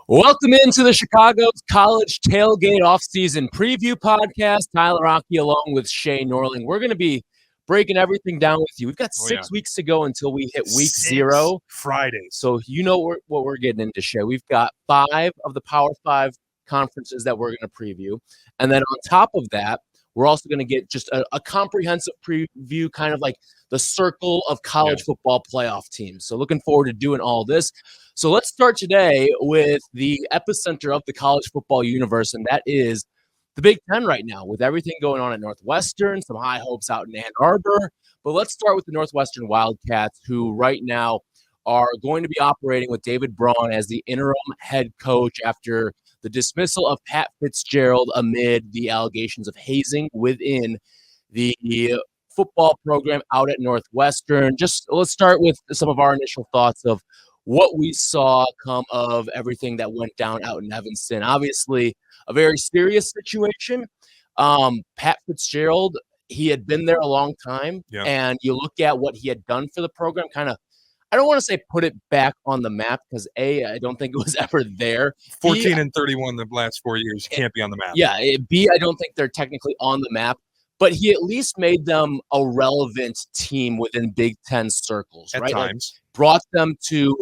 Welcome into the Chicago's College Tailgate Offseason Preview Podcast. Tyler Rocky along with Shea Norling. We're going to be breaking everything down with you. We've got 6 weeks to go until we hit week 0. Fridays. So you know what we're getting into, Shea. We've got 5 of the Power 5 conferences that we're going to preview. And then on top of that, we're also going to get just a comprehensive preview, kind of like the circle of college football playoff teams. So looking forward to doing all this. So let's start today with the epicenter of the college football universe, and that is the Big Ten right now, with everything going on at Northwestern, some high hopes out in Ann Arbor. But let's start with the Northwestern Wildcats, who right now are going to be operating with David Braun as the interim head coach after the dismissal of Pat Fitzgerald amid the allegations of hazing within the football program out at Northwestern. Just let's start with some of our initial thoughts of what we saw come of everything that went down out in Evanston. Obviously, a very serious situation. Pat Fitzgerald, he had been there a long time, and you look at what he had done for the program, kind of, I don't want to say put it back on the map because, A, I don't think it was ever there. 14-31 the last 4 years can't be on the map. Yeah, B, I don't think they're technically on the map, but he at least made them a relevant team within Big Ten circles, At right? times. Like, brought them to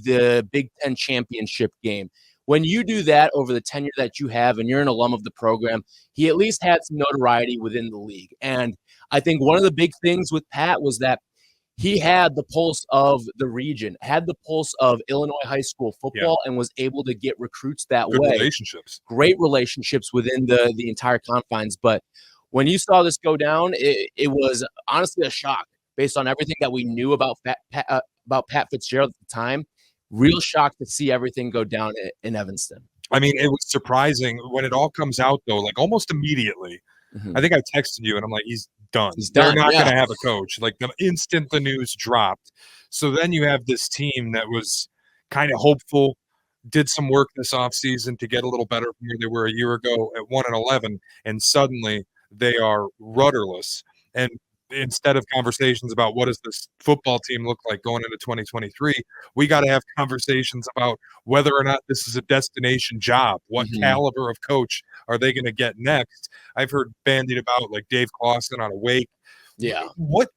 the Big Ten championship game. When you do that over the tenure that you have and you're an alum of the program, he at least had some notoriety within the league. And I think one of the big things with Pat was that he had the pulse of the region, had the pulse of Illinois high school football, and was able to get recruits that Good way. relationships. Great relationships within the entire confines. But when you saw this go down, it was honestly a shock based on everything that we knew about Pat Fitzgerald at the time. Real shock to see everything go down in Evanston. I mean, it was surprising when it all comes out, though, like almost immediately. I think I texted you, and I'm like, he's done. They're not going to have a coach. Like the instant the news dropped. So then you have this team that was kind of hopeful, did some work this offseason to get a little better from where they were a year ago at 1-11, and suddenly they are rudderless. And instead of conversations about what does this football team look like going into 2023, we got to have conversations about whether or not this is a destination job. What caliber of coach are they going to get next? I've heard bandied about like Dave Clawson on a Wake. Yeah. What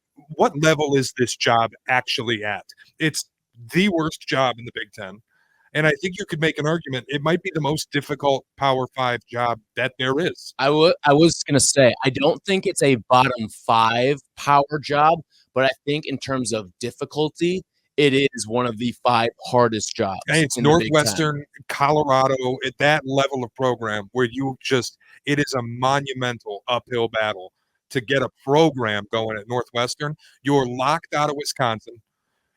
level is this job actually at? It's the worst job in the Big Ten. And I think you could make an argument it might be the most difficult Power 5 job that there is. I was going to say, I don't think it's a bottom 5 power job, but I think in terms of difficulty, it is one of the 5 hardest jobs. And it's Northwestern, Colorado, at that level of program where it is a monumental uphill battle to get a program going at Northwestern. You're locked out of Wisconsin.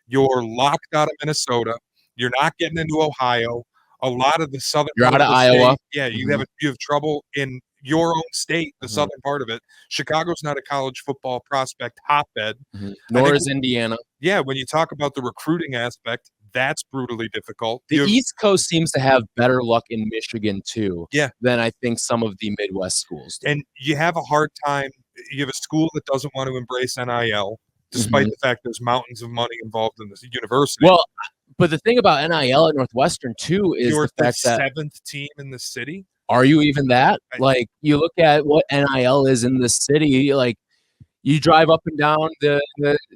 You're locked out of Minnesota. You're not getting into Ohio. A lot of the southern You're part out of the Iowa. State, yeah, you have trouble in your own state, the southern part of it. Chicago's not a college football prospect hotbed. Nor is Indiana. Yeah, when you talk about the recruiting aspect, that's brutally difficult. The East Coast seems to have better luck in Michigan, too, than I think some of the Midwest schools do. And you have a hard time. You have a school that doesn't want to embrace NIL, despite the fact there's mountains of money involved in this university. Well, but the thing about NIL at Northwestern, too, is you're the fact that 7th team in the city. Are you even that? Like, you look at what NIL is in the city, like, you drive up and down the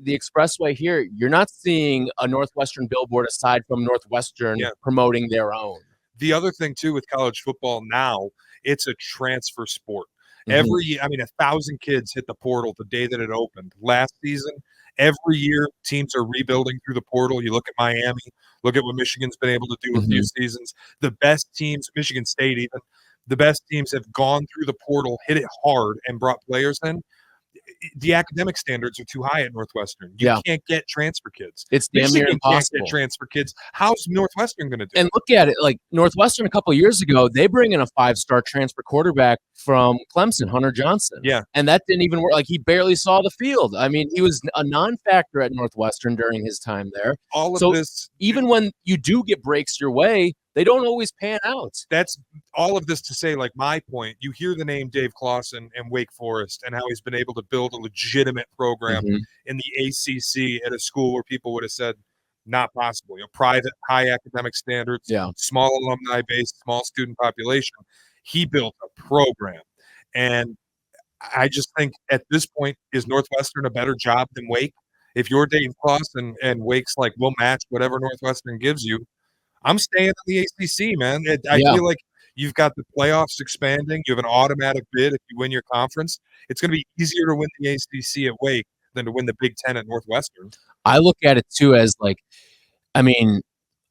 expressway here, you're not seeing a Northwestern billboard aside from Northwestern promoting their own. The other thing, too, with college football now, it's a transfer sport. Every year, 1,000 kids hit the portal the day that it opened. Last season, every year, teams are rebuilding through the portal. You look at Miami, look at what Michigan's been able to do a few seasons. The best teams, Michigan State even, the best teams have gone through the portal, hit it hard, and brought players in. The academic standards are too high at Northwestern. You can't get transfer kids. It's damn near impossible. Can't get transfer kids. How's Northwestern going to do And look at it, like Northwestern a couple of years ago, they bring in a 5-star transfer quarterback from Clemson, Hunter Johnson. Yeah. And that didn't even work. Like, he barely saw the field. I mean, he was a non-factor at Northwestern during his time there. All of this, even when you do get breaks your way, they don't always pan out. That's all of this to say, like, my point, you hear the name Dave Clawson and Wake Forest and how he's been able to build a legitimate program in the ACC at a school where people would have said, not possible. Private, high academic standards, small alumni base, small student population. He built a program. And I just think at this point, is Northwestern a better job than Wake? If you're Dayton Plus and Wake's like, we'll match whatever Northwestern gives you, I'm staying in the ACC, man. I feel like you've got the playoffs expanding. You have an automatic bid if you win your conference. It's going to be easier to win the ACC at Wake than to win the Big Ten at Northwestern. I look at it, too, as like, I mean,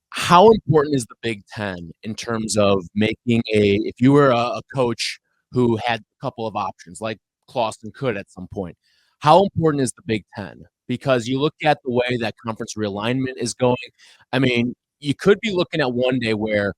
how important is the Big Ten in terms of making if you were a coach who had a couple of options, like Clawson could at some point, how important is the Big Ten? Because you look at the way that conference realignment is going, I mean, you could be looking at one day where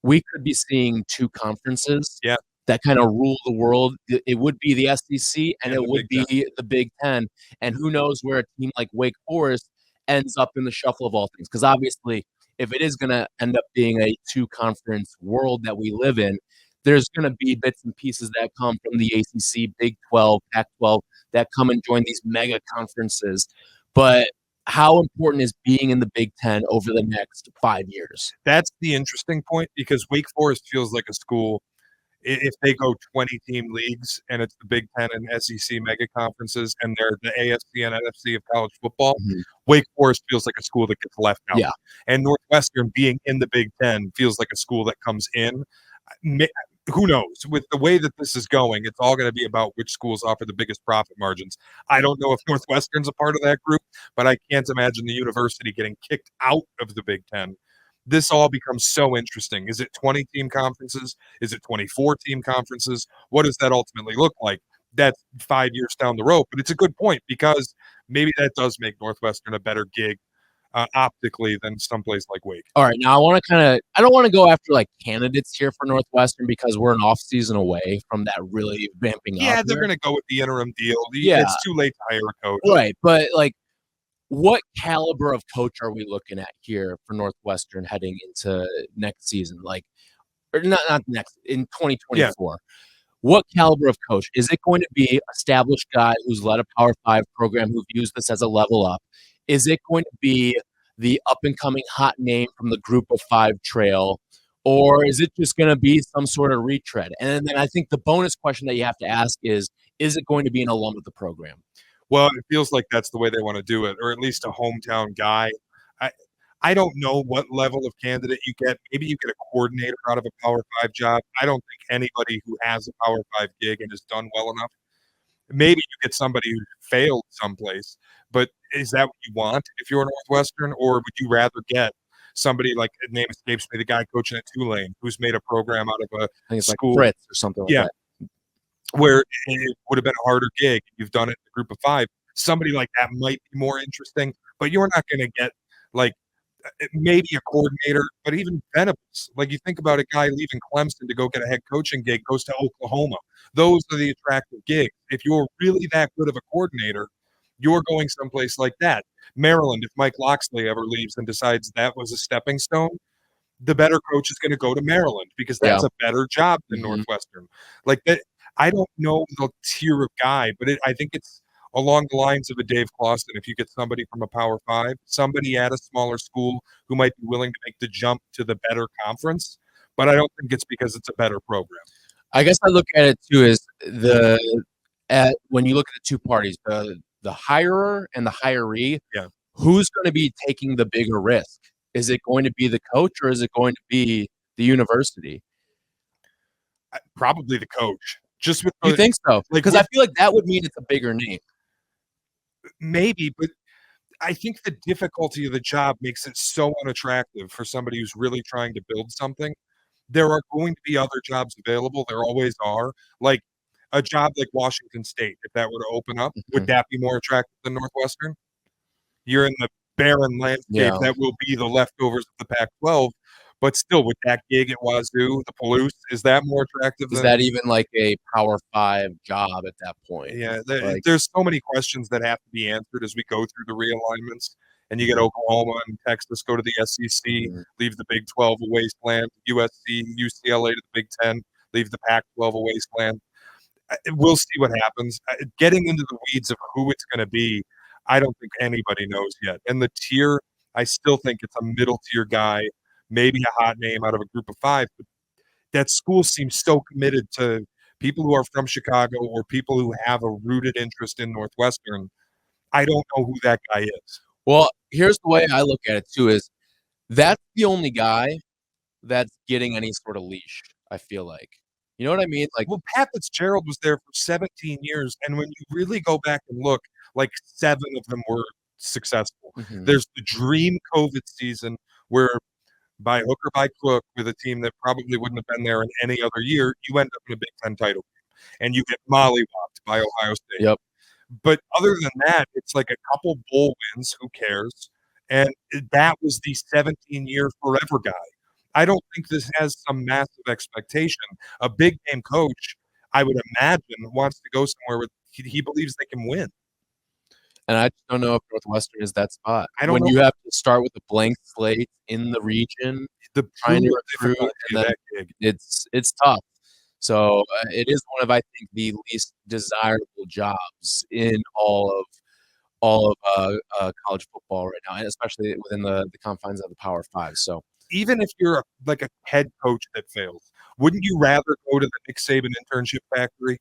we could be seeing two conferences that kind of rule the world. It would be the SEC and it would be the Big Ten. And who knows where a team like Wake Forest ends up in the shuffle of all things. Because obviously, if it is going to end up being a two-conference world that we live in, there's going to be bits and pieces that come from the ACC, Big 12, Pac-12 that come and join these mega conferences. But how important is being in the Big Ten over the next 5 years? That's the interesting point, because Wake Forest feels like a school, if they go 20-team leagues and it's the Big Ten and SEC mega conferences and they're the AFC and NFC of college football, Wake Forest feels like a school that gets left out. And Northwestern being in the Big Ten feels like a school that comes in. Who knows? With the way that this is going, it's all going to be about which schools offer the biggest profit margins. I don't know if Northwestern's a part of that group, but I can't imagine the university getting kicked out of the Big Ten. This all becomes so interesting. Is it 20-team conferences? Is it 24-team conferences? What does that ultimately look like? That's 5 years down the road, but it's a good point, because maybe that does make Northwestern a better gig optically than someplace like Wake. All right, now I don't want to go after like candidates here for Northwestern, because we're an off season away from that really vamping up. Yeah, they're going to go with the interim deal. It's too late to hire a coach. Right, but like, what caliber of coach are we looking at here for Northwestern heading into next season? Like, or not next, in 2024. What caliber of coach? Is it going to be established guy who's led a Power 5 program, who views this as a level up? Is it going to be the up-and-coming hot name from the Group of 5 trail? Or is it just going to be some sort of retread? And then I think the bonus question that you have to ask is it going to be an alum of the program? Well, it feels like that's the way they want to do it, or at least a hometown guy. I don't know what level of candidate you get. Maybe you get a coordinator out of a Power 5 job. I don't think anybody who has a Power 5 gig and has done well enough. Maybe you get somebody who failed someplace, but is that what you want if you're a Northwestern, or would you rather get somebody like, name escapes me, the guy coaching at Tulane, who's made a program out of a I think it's school, like Fritz or something like that, where it would have been a harder gig. You've done it in the Group of 5. Somebody like that might be more interesting, but you're not going to get like maybe a coordinator, but even Venables. Like, you think about a guy leaving Clemson to go get a head coaching gig, goes to Oklahoma. Those are the attractive gigs. If you're really that good of a coordinator, you're going someplace like that. Maryland, if Mike Loxley ever leaves and decides that was a stepping stone, the better coach is going to go to Maryland, because that's a better job than Northwestern. Like that, I don't know the tier of guy, but I think it's along the lines of a Dave Clawson. If you get somebody from a Power 5, somebody at a smaller school who might be willing to make the jump to the better conference, but I don't think it's because it's a better program. I guess I look at it too as when you look at the two parties, the hirer and the hiree, who's going to be taking the bigger risk? Is it going to be the coach, or is it going to be the university? Probably the coach. Just with you think so? Because I feel like that would mean it's a bigger name. Maybe, but I think the difficulty of the job makes it so unattractive for somebody who's really trying to build something. There are going to be other jobs available. There always are. Like a job like Washington State, if that were to open up, would that be more attractive than Northwestern? You're in the barren landscape that will be the leftovers of the Pac-12. But still, with that gig at Wazoo, the Palouse, is that more attractive? Is that even like a Power 5 job at that point? Yeah, there's so many questions that have to be answered as we go through the realignments. And you get Oklahoma and Texas go to the SEC, leave the Big 12 a wasteland, USC, UCLA to the Big 10, leave the Pac-12 a wasteland. We'll see what happens. Getting into the weeds of who it's going to be, I don't think anybody knows yet. And the tier I still think it's a middle-tier guy, maybe a hot name out of a group of 5, but that school seems so committed to people who are from Chicago or people who have a rooted interest in Northwestern. I don't know who that guy is. Well, here's the way I look at it too is that's the only guy that's getting any sort of leash, I feel like. You know what I mean? Like, well, Pat Fitzgerald was there for 17 years, and when you really go back and look, like 7 of them were successful. There's the dream COVID season where by hook or by crook with a team that probably wouldn't have been there in any other year, you end up in a Big Ten title game, and you get mollywopped by Ohio State. Yep. But other than that, it's like a couple bowl wins. Who cares? And that was the 17-year forever guy. I don't think this has some massive expectation. A big game coach, I would imagine, wants to go somewhere where he believes they can win. And I just don't know if Northwestern is that spot. I don't when know. You have to start with a blank slate in the region, trying to recruit, and then it's tough. So it is one of, I think, the least desirable jobs in all of college football right now, and especially within the confines of the Power Five. So even if you're like a head coach that fails, wouldn't you rather go to the Nick Saban internship factory,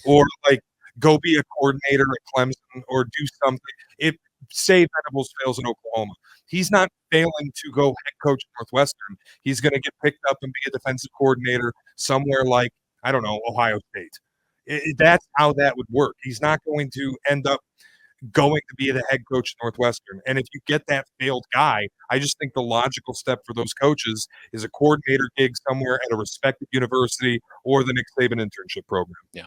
or like go be a coordinator at Clemson, or do something? If say Venables fails in Oklahoma, he's not failing to go head coach at Northwestern. He's going to get picked up and be a defensive coordinator somewhere like, I don't know, Ohio State. That's how that would work. He's not going to end up going to be the head coach at Northwestern. And if you get that failed guy, I just think the logical step for those coaches is a coordinator gig somewhere at a respected university or the Nick Saban internship program. Yeah.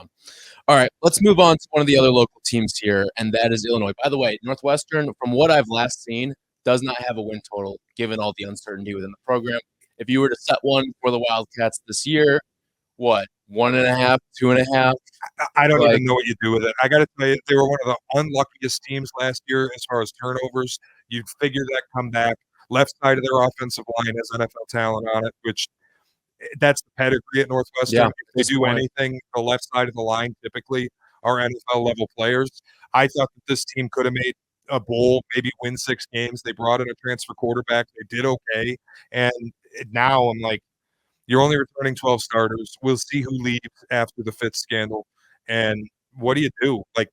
All right, let's move on to one of the other local teams here, and that is Illinois. By the way, Northwestern, from what I've last seen, does not have a win total given all the uncertainty within the program. If you were to set one for the Wildcats this year, what, 1.5, 2.5? I don't even know what you do with it. I got to tell you, they were one of the unluckiest teams last year as far as turnovers. You'd figure that come back. Left side of their offensive line has NFL talent on it, which that's the pedigree at Northwestern. Yeah, if they do anything, the left side of the line typically are NFL level players. I thought that this team could have made a bowl, maybe win 6 games. They brought in a transfer quarterback. They did okay. And now I'm like, you're only returning 12 starters. We'll see who leaves after the Fitz scandal. And what do you do? Like,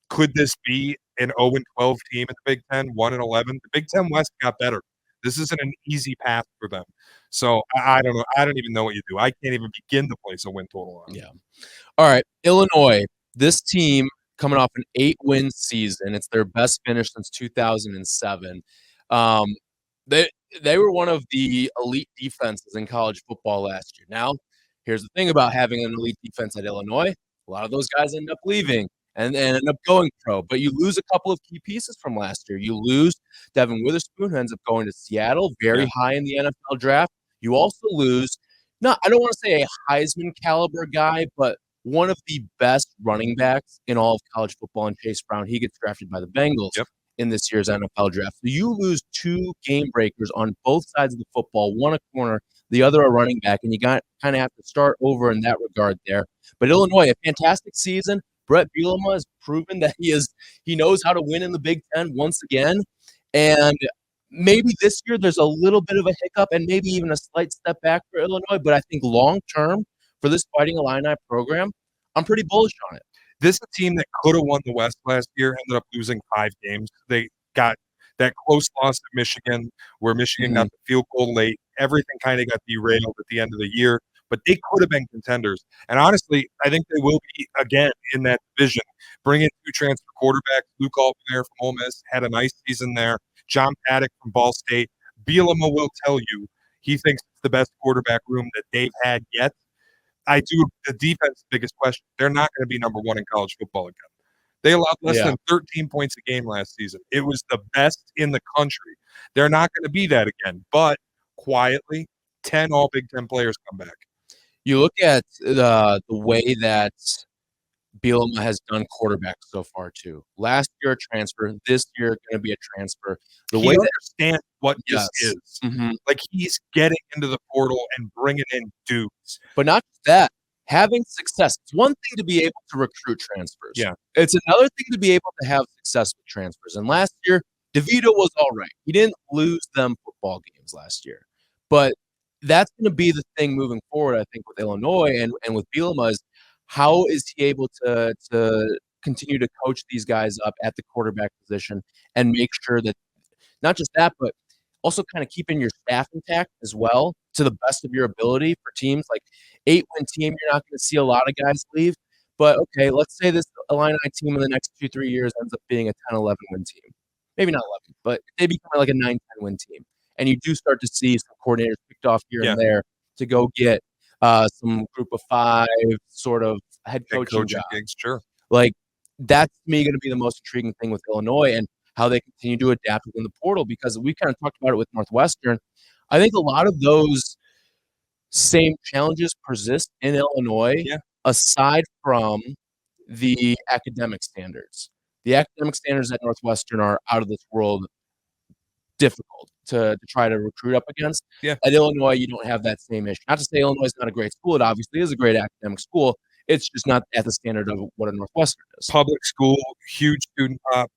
could this be an 0-12 team in the Big Ten, 1-11? The Big Ten West got better. This isn't an easy path for them. So I don't know. I don't even know what you do. I can't even begin to place a win total on. Yeah. All right. Illinois, this team coming off an 8-win season. It's their best finish since 2007. They were one of the elite defenses in college football last year. Now, here's the thing about having an elite defense at Illinois. A lot of those guys end up leaving and end up going pro. But you lose a couple of key pieces from last year. You lose Devin Witherspoon, who ends up going to Seattle, very high in the NFL draft. You also lose, I don't want to say a Heisman caliber guy, but one of the best running backs in all of college football, and Chase Brown. He gets drafted by the Bengals in this year's NFL draft. So you lose 2 game breakers on both sides of the football, one a corner, the other a running back, and you kind of have to start over in that regard there. But Illinois, a fantastic season. Brett Bielema has proven that he knows how to win in the Big Ten once again. And maybe this year there's a little bit of a hiccup and maybe even a slight step back for Illinois. But I think long term for this Fighting Illini program, I'm pretty bullish on it. This is a team that could have won the West last year, ended up losing 5 games. They got that close loss at Michigan, where Michigan got the field goal late. Everything kind of got derailed at the end of the year, but they could have been contenders. And honestly, I think they will be again in that division. Bring in 2 transfer quarterbacks. Luke Altman there from Ole Miss had a nice season there. John Paddock from Ball State. Bielema will tell you he thinks it's the best quarterback room that they've had yet. I do. The defense, biggest question. They're not going to be number 1 in college football again. They allowed less than 13 points a game last season. It was the best in the country. They're not going to be that again. But quietly, 10 all Big Ten players come back. You look at the way that Bielema has done quarterbacks so far too. Last year a transfer, this year going to be a transfer. He understands what this is. Like he's getting into the portal and bringing in dudes. But not just that, having success. It's one thing to be able to recruit transfers. Yeah. It's another thing to be able to have success with transfers. And last year DeVito was all right. He didn't lose them football games last year. But that's going to be the thing moving forward, I think, with Illinois and with Bielema is how is he able to continue to coach these guys up at the quarterback position and make sure that not just that, but also kind of keeping your staff intact as well to the best of your ability for teams like 8-win team. You're not going to see a lot of guys leave. But, okay, let's say this Illini team in the next 2-3 years ends up being a 10-11-win team. Maybe not 11, but they become like a 9-10-win team. And you do start to see some coordinators picked off here and there to go get some group of 5 sort of head coaching gigs. Sure. Like, that's, to me, going to be the most intriguing thing with Illinois and how they continue to adapt within the portal, because we kind of talked about it with Northwestern. I think a lot of those same challenges persist in Illinois, aside from the academic standards. The academic standards at Northwestern are out of this world difficult to try to recruit up against. At Illinois, you don't have that same issue. Not to say Illinois is not a great school. It obviously is a great academic school. It's just not at the standard of what a Northwestern is. Public school, huge student pop.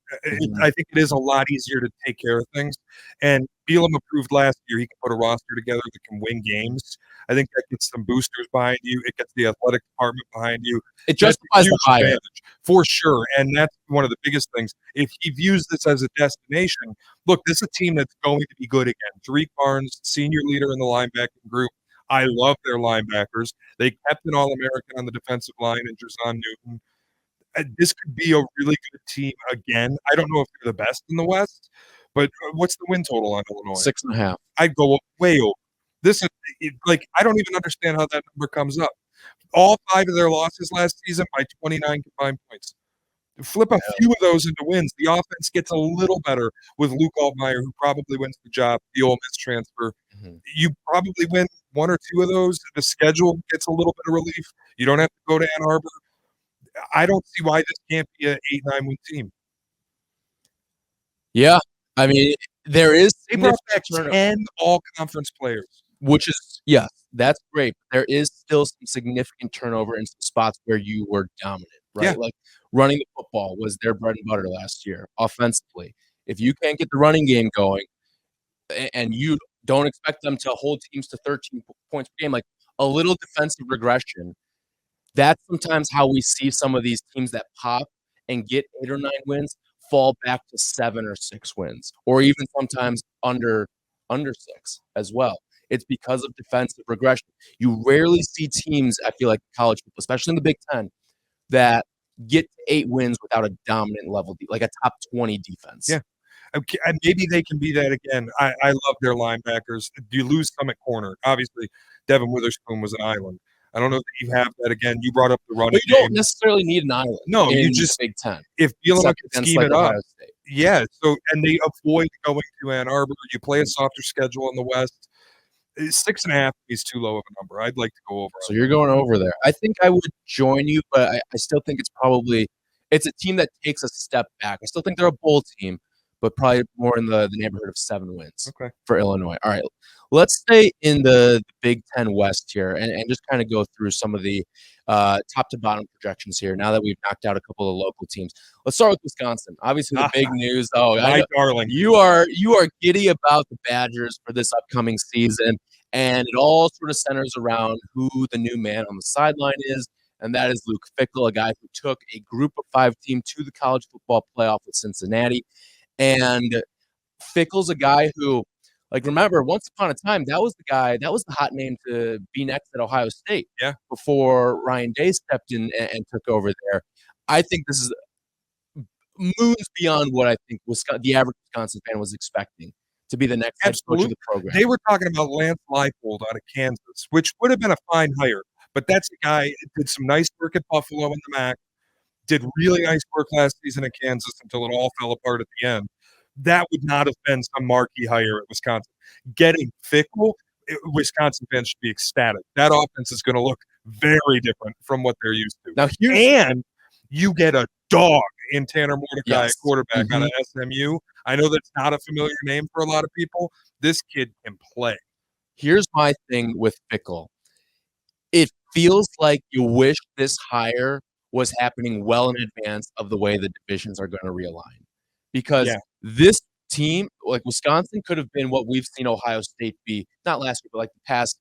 I think it is a lot easier to take care of things. And Bielema proved last year he can put a roster together that can win games. I think that gets some boosters behind you. It gets the athletic department behind you. It justifies the hire. For sure. And that's one of the biggest things. If he views this as a destination, look, this is a team that's going to be good again. Tariq Barnes, senior leader in the linebacking group. I love their linebackers. They kept an All-American on the defensive line in Jerzon Newton. This could be a really good team again. I don't know if they're the best in the West, but what's the win total on Illinois? 6.5. I'd go way over. This is like, I don't even understand how that number comes up. All 5 of their losses last season by 29 combined points. Flip a few of those into wins. The offense gets a little better with Luke Altmaier, who probably wins the job, the Ole Miss transfer. You probably win 1 or 2 of those. The schedule gets a little bit of relief. You don't have to go to Ann Arbor. I don't see why this can't be an 8-9-win team. Yeah. I mean, there is – They brought back 10 all-conference players. Which is, yes, that's great. There is still some significant turnover in some spots where you were dominant, right? Like running the football was their bread and butter last year offensively. If you can't get the running game going and you don't expect them to hold teams to 13 points per game, like a little defensive regression, that's sometimes how we see some of these teams that pop and get 8 or 9 wins fall back to 7 or 6 wins, or even sometimes under 6 as well. It's because of defensive regression. You rarely see teams, I feel like college football, especially in the Big Ten, that get to 8 wins without a dominant level, like a top 20 defense. Yeah. Okay, and maybe they can be that again. I love their linebackers. You lose some at corner. Obviously, Devin Witherspoon was an island. I don't know that you have that again. You brought up the running game. You don't necessarily need an island. No, you just Big Ten. If Bielema can scheme it up, so and they avoid going to Ann Arbor. You play a softer schedule in the West. 6.5 is too low of a number. I'd like to go over. So you're going over there. I think I would join you, but I still think it's a team that takes a step back. I still think they're a bowl team, but probably more in the neighborhood of 7 wins for Illinois. All right, let's stay in the Big Ten West here and just kind of go through some of the top to bottom projections here now that we've knocked out a couple of local teams. Let's start with Wisconsin. Obviously, the big news. My darling. You are giddy about the Badgers for this upcoming season, and it all sort of centers around who the new man on the sideline is, and that is Luke Fickell, a guy who took a group of 5 team to the college football playoff with Cincinnati. And Fickell's a guy who, like, remember, once upon a time, that was the hot name to be next at Ohio State. Yeah. Before Ryan Day stepped in and took over there. I think this is moons beyond what I think the average Wisconsin fan was expecting to be the next head coach of the program. They were talking about Lance Leipold out of Kansas, which would have been a fine hire. But that's a guy who did some nice work at Buffalo in the MAC, did really nice work last season at Kansas until it all fell apart at the end. That would not have been some marquee hire at Wisconsin. Getting Fickell, Wisconsin fans should be ecstatic. That offense is going to look very different from what they're used to. Now, and you get a dog in Tanner Mordecai at quarterback out of SMU. I know that's not a familiar name for a lot of people. This kid can play. Here's my thing with Fickell. It feels like you wish this hire was happening well in advance of the way the divisions are going to realign. Because this team like Wisconsin could have been what we've seen Ohio State be, not last year, but like the past,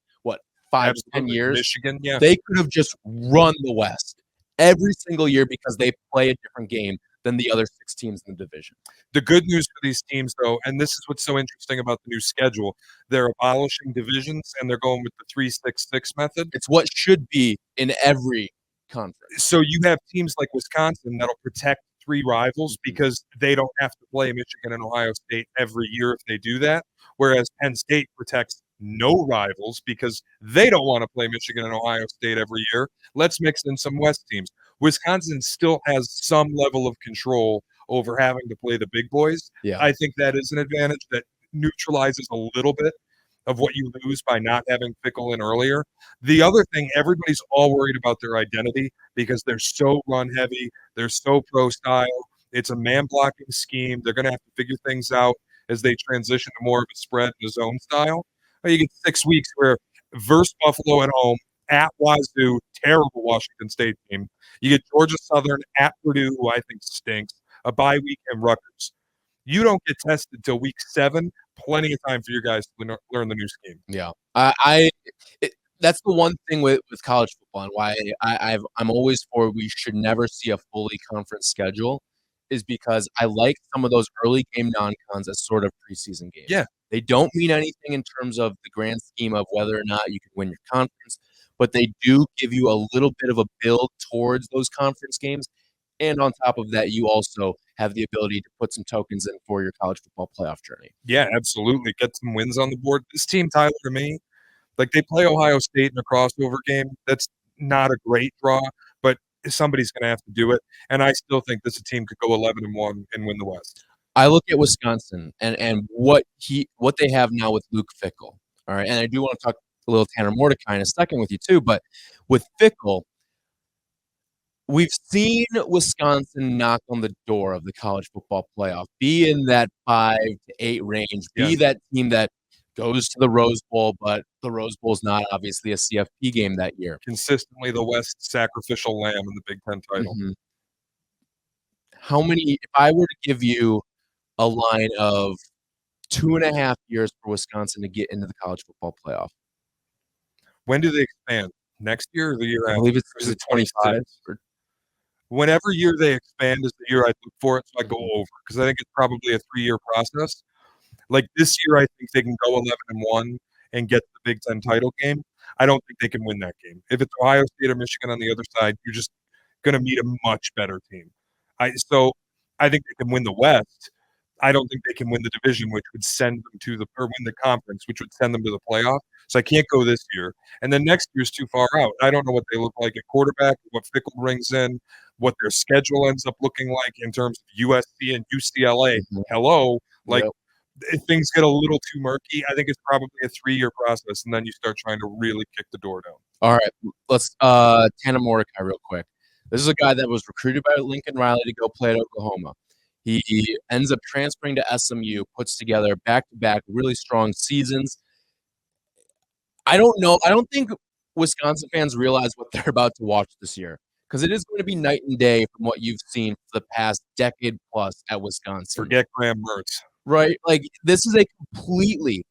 5 to 10 years. Michigan, yeah. They could have just run the West every single year because they play a different game than the other 6 teams in the division. The good news for these teams, though, and this is what's so interesting about the new schedule, they're abolishing divisions and they're going with the 3-6-6 method. It's what should be in every conference. So you have teams like Wisconsin that'll protect 3 rivals because they don't have to play Michigan and Ohio State every year if they do that, whereas Penn State protects no rivals because they don't want to play Michigan and Ohio State every year. Let's mix in some West teams. Wisconsin still has some level of control over having to play the big boys. Yeah. I think that is an advantage that neutralizes a little bit of what you lose by not having Fickell in earlier. The other thing, everybody's all worried about their identity because they're so run heavy. They're so pro style. It's a man blocking scheme. They're going to have to figure things out as they transition to more of a spread and a zone style. You get 6 weeks where versus Buffalo at home, at Wazoo, terrible Washington State team. You get Georgia Southern at Purdue, who I think stinks, a bye week, and Rutgers. You don't get tested till week 7. Plenty of time for you guys to learn the new scheme. Yeah, that's the one thing with college football and why I'm always for we should never see a fully conference schedule is because I like some of those early game non-cons as sort of preseason games. Yeah. They don't mean anything in terms of the grand scheme of whether or not you can win your conference, but they do give you a little bit of a build towards those conference games. And on top of that, you also have the ability to put some tokens in for your college football playoff journey. Yeah, absolutely. Get some wins on the board. This team, Tyler, to me, like they play Ohio State in a crossover game. That's not a great draw, but somebody's going to have to do it. And I still think this team could go 11-1 and win the West. I look at Wisconsin and what they have now with Luke Fickell. All right, and I do want to talk a little Tanner Mordecai in a second with you too. But with Fickell, we've seen Wisconsin knock on the door of the college football playoff, be in that 5 to 8 range, be that team that goes to the Rose Bowl, but the Rose Bowl is not obviously a CFP game that year. Consistently the West sacrificial lamb in the Big Ten title. Mm-hmm. How many, if I were to give you a line of 2.5 years for Wisconsin to get into the college football playoff. When do they expand? Next year or the year after? I believe it's 25. Whenever year they expand is the year I look for it, so I go over because I think it's probably a 3-year process. Like this year, I think they can go 11-1 and get the Big Ten title game. I don't think they can win that game. If it's Ohio State or Michigan on the other side, you're just going to meet a much better team. So I think they can win the West. I don't think they can win the division, which would send them or win the conference, which would send them to the playoff. So I can't go this year. And then next year's too far out. I don't know what they look like at quarterback, what Fickell brings in, what their schedule ends up looking like in terms of USC and UCLA. Mm-hmm. Hello. If things get a little too murky, I think it's probably a 3-year process, and then you start trying to really kick the door down. All right. Let's Tanner Mordecai real quick. This is a guy that was recruited by Lincoln Riley to go play at Oklahoma. He ends up transferring to SMU, puts together back-to-back really strong seasons. I don't know. I don't think Wisconsin fans realize what they're about to watch this year because it is going to be night and day from what you've seen for the past decade plus at Wisconsin. Forget Graham Mertz. Right? Like, this is a completely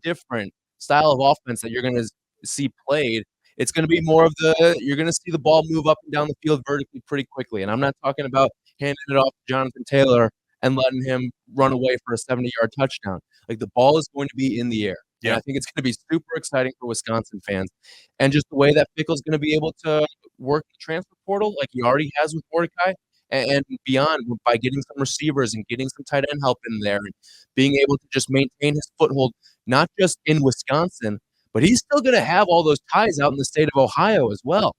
different style of offense that you're going to see played. It's going to be more of you're going to see the ball move up and down the field vertically pretty quickly. And I'm not talking about handing it off to Jonathan Taylor and letting him run away for a 70-yard touchdown. Like, the ball is going to be in the air. Yeah. And I think it's going to be super exciting for Wisconsin fans. And just the way that Fickell's going to be able to work the transfer portal like he already has with Mordecai and beyond by getting some receivers and getting some tight end help in there and being able to just maintain his foothold, not just in Wisconsin, but he's still going to have all those ties out in the state of Ohio as well.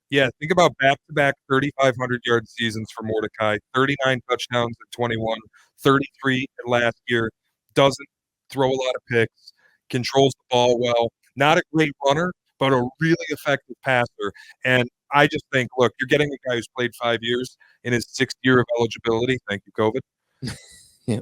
Yeah, think about back-to-back 3,500-yard seasons for Mordecai, 39 touchdowns at 21, 33 last year, doesn't throw a lot of picks, controls the ball well, not a great runner, but a really effective passer. And I just think, look, you're getting a guy who's played 5 years in his 6th year of eligibility. Thank you, COVID. Yeah.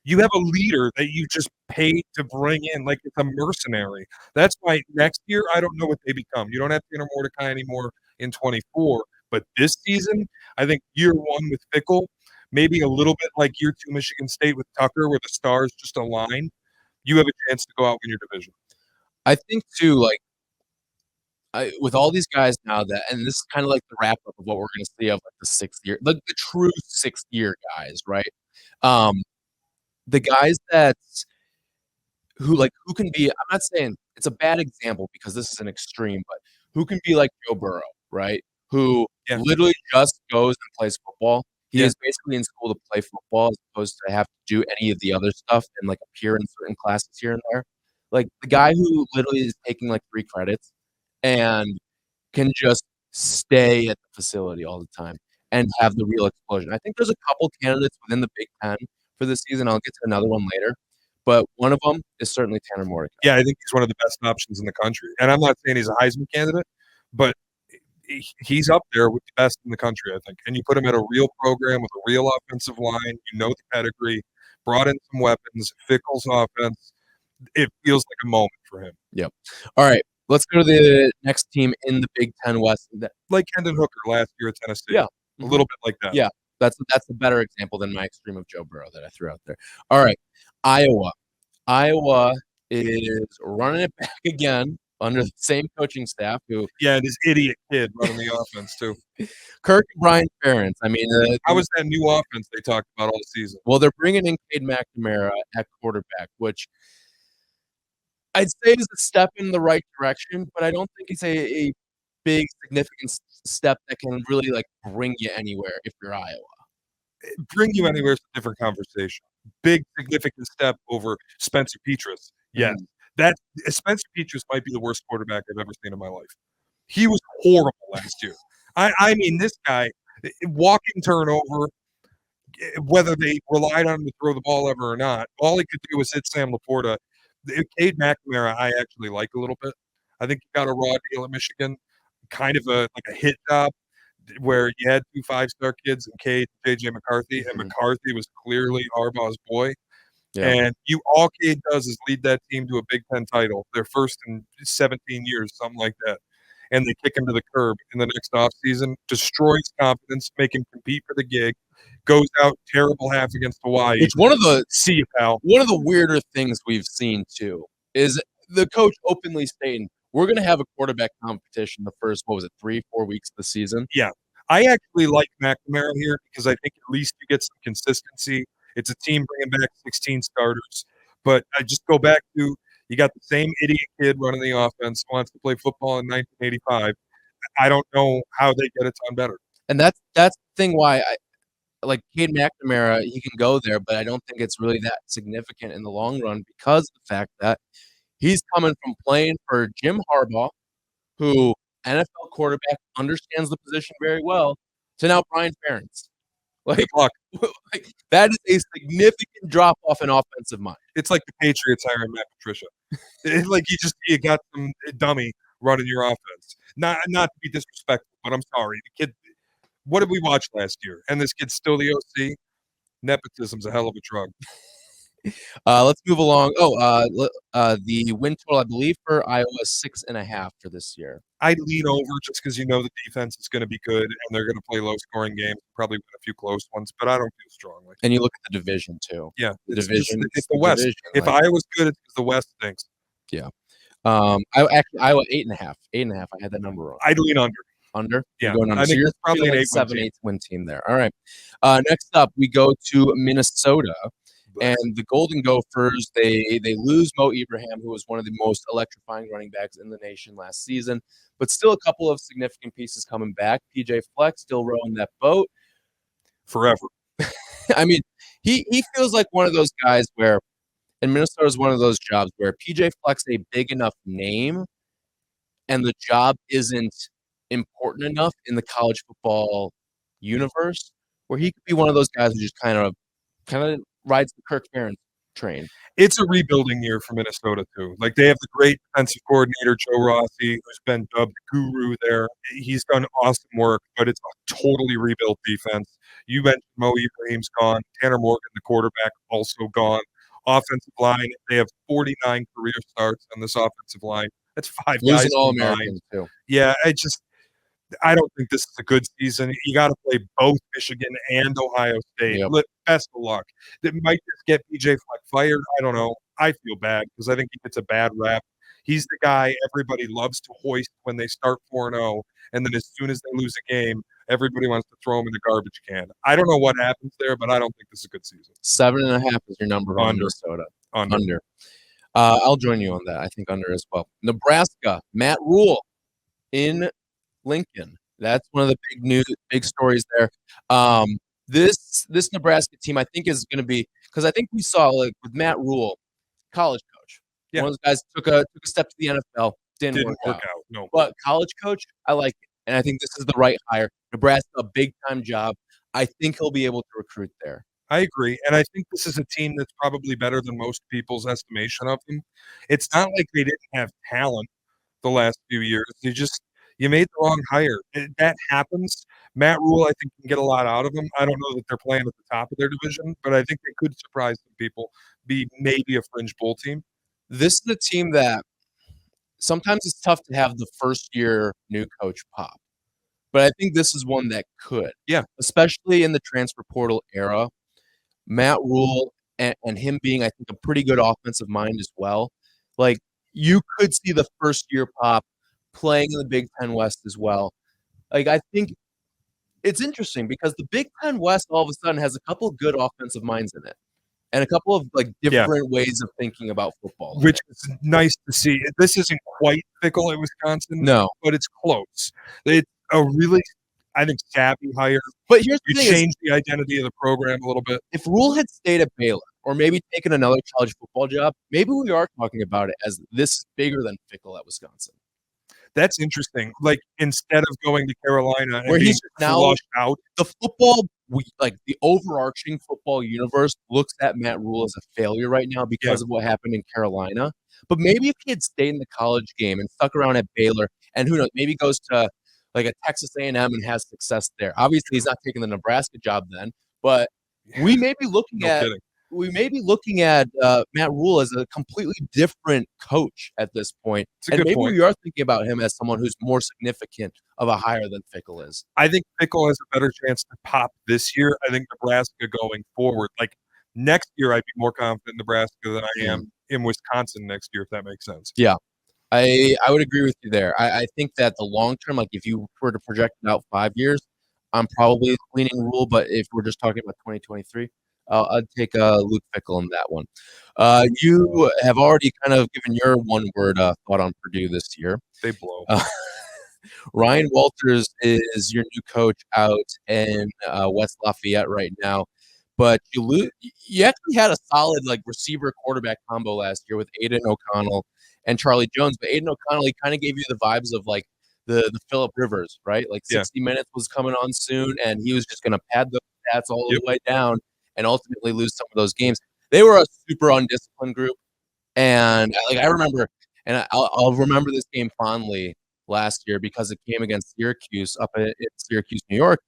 You have a leader that you just paid to bring in like it's a mercenary. That's why next year, I don't know what they become. You don't have Tanner Mordecai anymore in 24. But this season, I think year 1 with Fickell, maybe a little bit like year 2 Michigan State with Tucker, where the stars just align, you have a chance to go out and win your division. I think too, like with all these guys now and this is kind of like the wrap up of what we're going to see of like the 6th year, like the true 6th year guys, right? The guys who can be, I'm not saying it's a bad example because this is an extreme, but who can be like Joe Burrow, right? Who literally just goes and plays football. He is basically in school to play football as opposed to have to do any of the other stuff and like appear in certain classes here and there. Like the guy who literally is taking like 3 credits and can just stay at the facility all the time and have the real explosion. I think there's a couple candidates within the Big Ten for this season. I'll get to another one later. But one of them is certainly Tanner Mordecai. Yeah, I think he's one of the best options in the country. And I'm not saying he's a Heisman candidate, but he's up there with the best in the country, I think. And you put him at a real program with a real offensive line, the pedigree, brought in some weapons, Fickell's offense. It feels like a moment for him. Yep. All right. Let's go to the next team in the Big Ten West. Like Hendon Hooker last year at Tennessee. Yeah. A little bit like that. Yeah. That's a better example than my extreme of Joe Burrow that I threw out there. All right. Iowa. Iowa is running it back again under the same coaching staff who this idiot kid running the offense too. Kirk and Brian Ferentz. I mean, how was that new offense they talked about all season? Well, they're bringing in Cade McNamara at quarterback, which I'd say is a step in the right direction, but I don't think it's a big, significant step that can really like bring you anywhere if you're Iowa. Bring you anywhere is a different conversation. Big, significant step over Spencer Petras. Yes. That Spencer Petras might be the worst quarterback I've ever seen in my life. He was horrible last year. I mean, this guy, walking turnover, whether they relied on him to throw the ball ever or not, all he could do was hit Sam Laporta. Cade McNamara, I actually like a little bit. I think he got a raw deal at Michigan, kind of a hit job where you had 2 5-star kids and Cade and J.J. McCarthy, and McCarthy was clearly Harbaugh's boy. Yeah. And all Cade does is lead that team to a Big Ten title, their first in 17 years, something like that. And they kick him to the curb in the next offseason, destroys confidence, make him compete for the gig, goes out terrible half against Hawaii. It's one of the see you, pal. One of the weirder things we've seen too is the coach openly stating we're going to have a quarterback competition the first 3-4 weeks of the season. Yeah, I actually like McNamara here because I think at least you get some consistency. It's a team bringing back 16 starters, but I just go back to you got the same idiot kid running the offense, wants to play football in 1985. I don't know how they get it done better. And that's the thing why I like Cade McNamara, he can go there, but I don't think it's really that significant in the long run because of the fact that he's coming from playing for Jim Harbaugh, who NFL quarterback understands the position very well, to now Brian Ferentz. Like that is a significant drop off in offensive mind. It's like the Patriots hiring Matt Patricia. It's like you got some dummy running your offense. Not to be disrespectful, but I'm sorry. The kid. What did we watch last year? And this kid's still the OC. Nepotism's a hell of a drug. Let's move along. The win total, I believe, for Iowa is 6.5 for this year. I'd lean over just because the defense is going to be good and they're going to play low-scoring games, probably win a few close ones, but I don't feel strongly. And you look at the division too. Yeah, the division. It's the West. Division, if Iowa's good, it's because the West thinks. Yeah. Iowa 8.5. 8.5. I had that number wrong. I'd lean under. Under? Yeah, under. I think so it's probably an 7-8 win team there. All right. Next up, we go to Minnesota. And the Golden Gophers, they lose Mo Ibrahim, who was one of the most electrifying running backs in the nation last season, but still a couple of significant pieces coming back. PJ Fleck still rowing that boat forever. I mean, he feels like one of those guys where, and Minnesota is one of those jobs where PJ Fleck's a big enough name, and the job isn't important enough in the college football universe, where he could be one of those guys who just kind of rides the Kirk Ferentz train. It's a rebuilding year for Minnesota too. Like they have the great defensive coordinator Joe Rossi, who's been dubbed guru there. He's done awesome work, but it's a totally rebuilt defense. You mentioned Mo Ibrahim's gone. Tanner Morgan, the quarterback, also gone. Offensive line, they have 49 career starts on this offensive line. That's 5 guys. Losing All-Americans too. Yeah, I don't think this is a good season. You got to play both Michigan and Ohio State. Yep. Best of luck. That might just get PJ Fleck fired. I don't know. I feel bad because I think he gets a bad rap. He's the guy everybody loves to hoist when they start 4-0, and then as soon as they lose a game, everybody wants to throw him in the garbage can. I don't know what happens there, but I don't think this is a good season. 7.5 is your number on Minnesota. Under. I'll join you on that. I think under as well. Nebraska, Matt Rule in Lincoln. That's one of the big stories there. This Nebraska team, I think, is going to be, because I think we saw, like, with Matt Rule, college coach. Yeah. One of those guys took a step to the NFL, didn't work out. No. But college coach, I like it, and I think this is the right hire. Nebraska, a big time job. I think he'll be able to recruit there. I agree, and I think this is a team that's probably better than most people's estimation of them. It's not like they didn't have talent the last few years. You made the wrong hire. That happens. Matt Rule, I think, can get a lot out of them. I don't know that they're playing at the top of their division, but I think they could surprise some people, be maybe a fringe bowl team. This is a team that sometimes it's tough to have the first-year new coach pop, but I think this is one that could. Yeah. Especially in the transfer portal era. Matt Rule and him being, I think, a pretty good offensive mind as well. Like, you could see the first-year pop playing in the Big Ten West as well. Like, I think it's interesting because the Big Ten West all of a sudden has a couple of good offensive minds in it and a couple of, like, different ways of thinking about football. Which is nice to see. This isn't quite Fickle at Wisconsin. No. But it's close. It's a really, I think, savvy hire. But here's the thing: change the identity of the program a little bit. If Rule had stayed at Baylor or maybe taken another college football job, maybe we are talking about it as this is bigger than Fickle at Wisconsin. That's interesting. Like, instead of going to Carolina and where being he's now flushed out, the football, like the overarching football universe, looks at Matt Rule as a failure right now because of what happened in Carolina. But maybe if he had stayed in the college game and stuck around at Baylor, and who knows, maybe goes to like a Texas A&M and has success there. Obviously, he's not taking the Nebraska job then, but we may be looking at Matt Rule as a completely different coach at this point. And maybe we are thinking about him as someone who's more significant of a hire than Fickle is. I think Fickle has a better chance to pop this year. I think Nebraska going forward, like next year, I'd be more confident in Nebraska than I am in Wisconsin next year, if that makes sense. Yeah. I would agree with you there. I think that the long term, like if you were to project it out 5 years, I'm probably leaning Rule, but if we're just talking about 2023, I'd take Luke Fickle in that one. You have already kind of given your one-word thought on Purdue this year. They blow. Ryan Walters is your new coach out in West Lafayette right now, but you actually had a solid like receiver quarterback combo last year with Aiden O'Connell and Charlie Jones, but Aiden O'Connell, he kind of gave you the vibes of like the Phillip Rivers, right? Like 60 minutes was coming on soon, and he was just going to pad those stats all the way down and ultimately lose some of those games. They were a super undisciplined group, and like I remember, and I'll remember this game fondly last year because it came against Syracuse up at Syracuse, New York.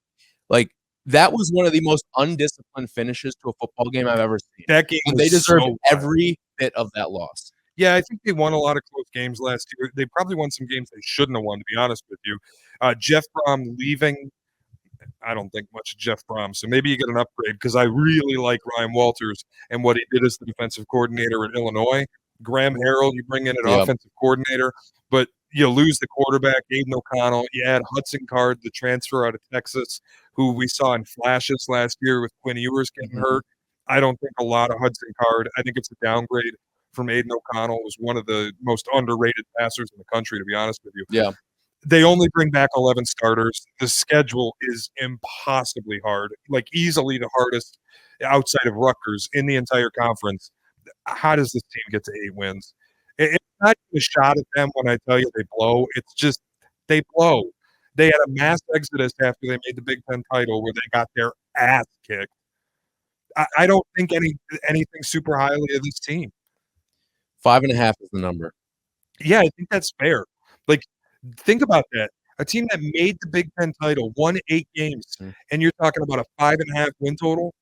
Like that was one of the most undisciplined finishes to a football game I've ever seen. That game, and they deserved every bit of that loss. Yeah, I think they won a lot of close games last year. They probably won some games they shouldn't have won, to be honest with you. Jeff Brom leaving, I don't think much of Jeff Brom, so maybe you get an upgrade because I really like Ryan Walters and what he did as the defensive coordinator at Illinois. Graham Harrell, you bring in an offensive coordinator, but you lose the quarterback, Aiden O'Connell. You add Hudson Card, the transfer out of Texas, who we saw in flashes last year with Quinn Ewers getting hurt. I don't think a lot of Hudson Card. I think it's a downgrade from Aiden O'Connell. Was one of the most underrated passers in the country, to be honest with you. Yeah. They only bring back 11 starters. The schedule is impossibly hard, like easily the hardest outside of Rutgers in the entire conference. How does this team get to 8 wins? It's not a shot at them when I tell you they blow. It's just they blow. They had a mass exodus after they made the Big Ten title where they got their ass kicked. I don't think anything super highly of this team. 5.5 is the number. Yeah, I think that's fair. Like, think about that. A team that made the Big Ten title, won 8 games, and you're talking about a 5.5 win total.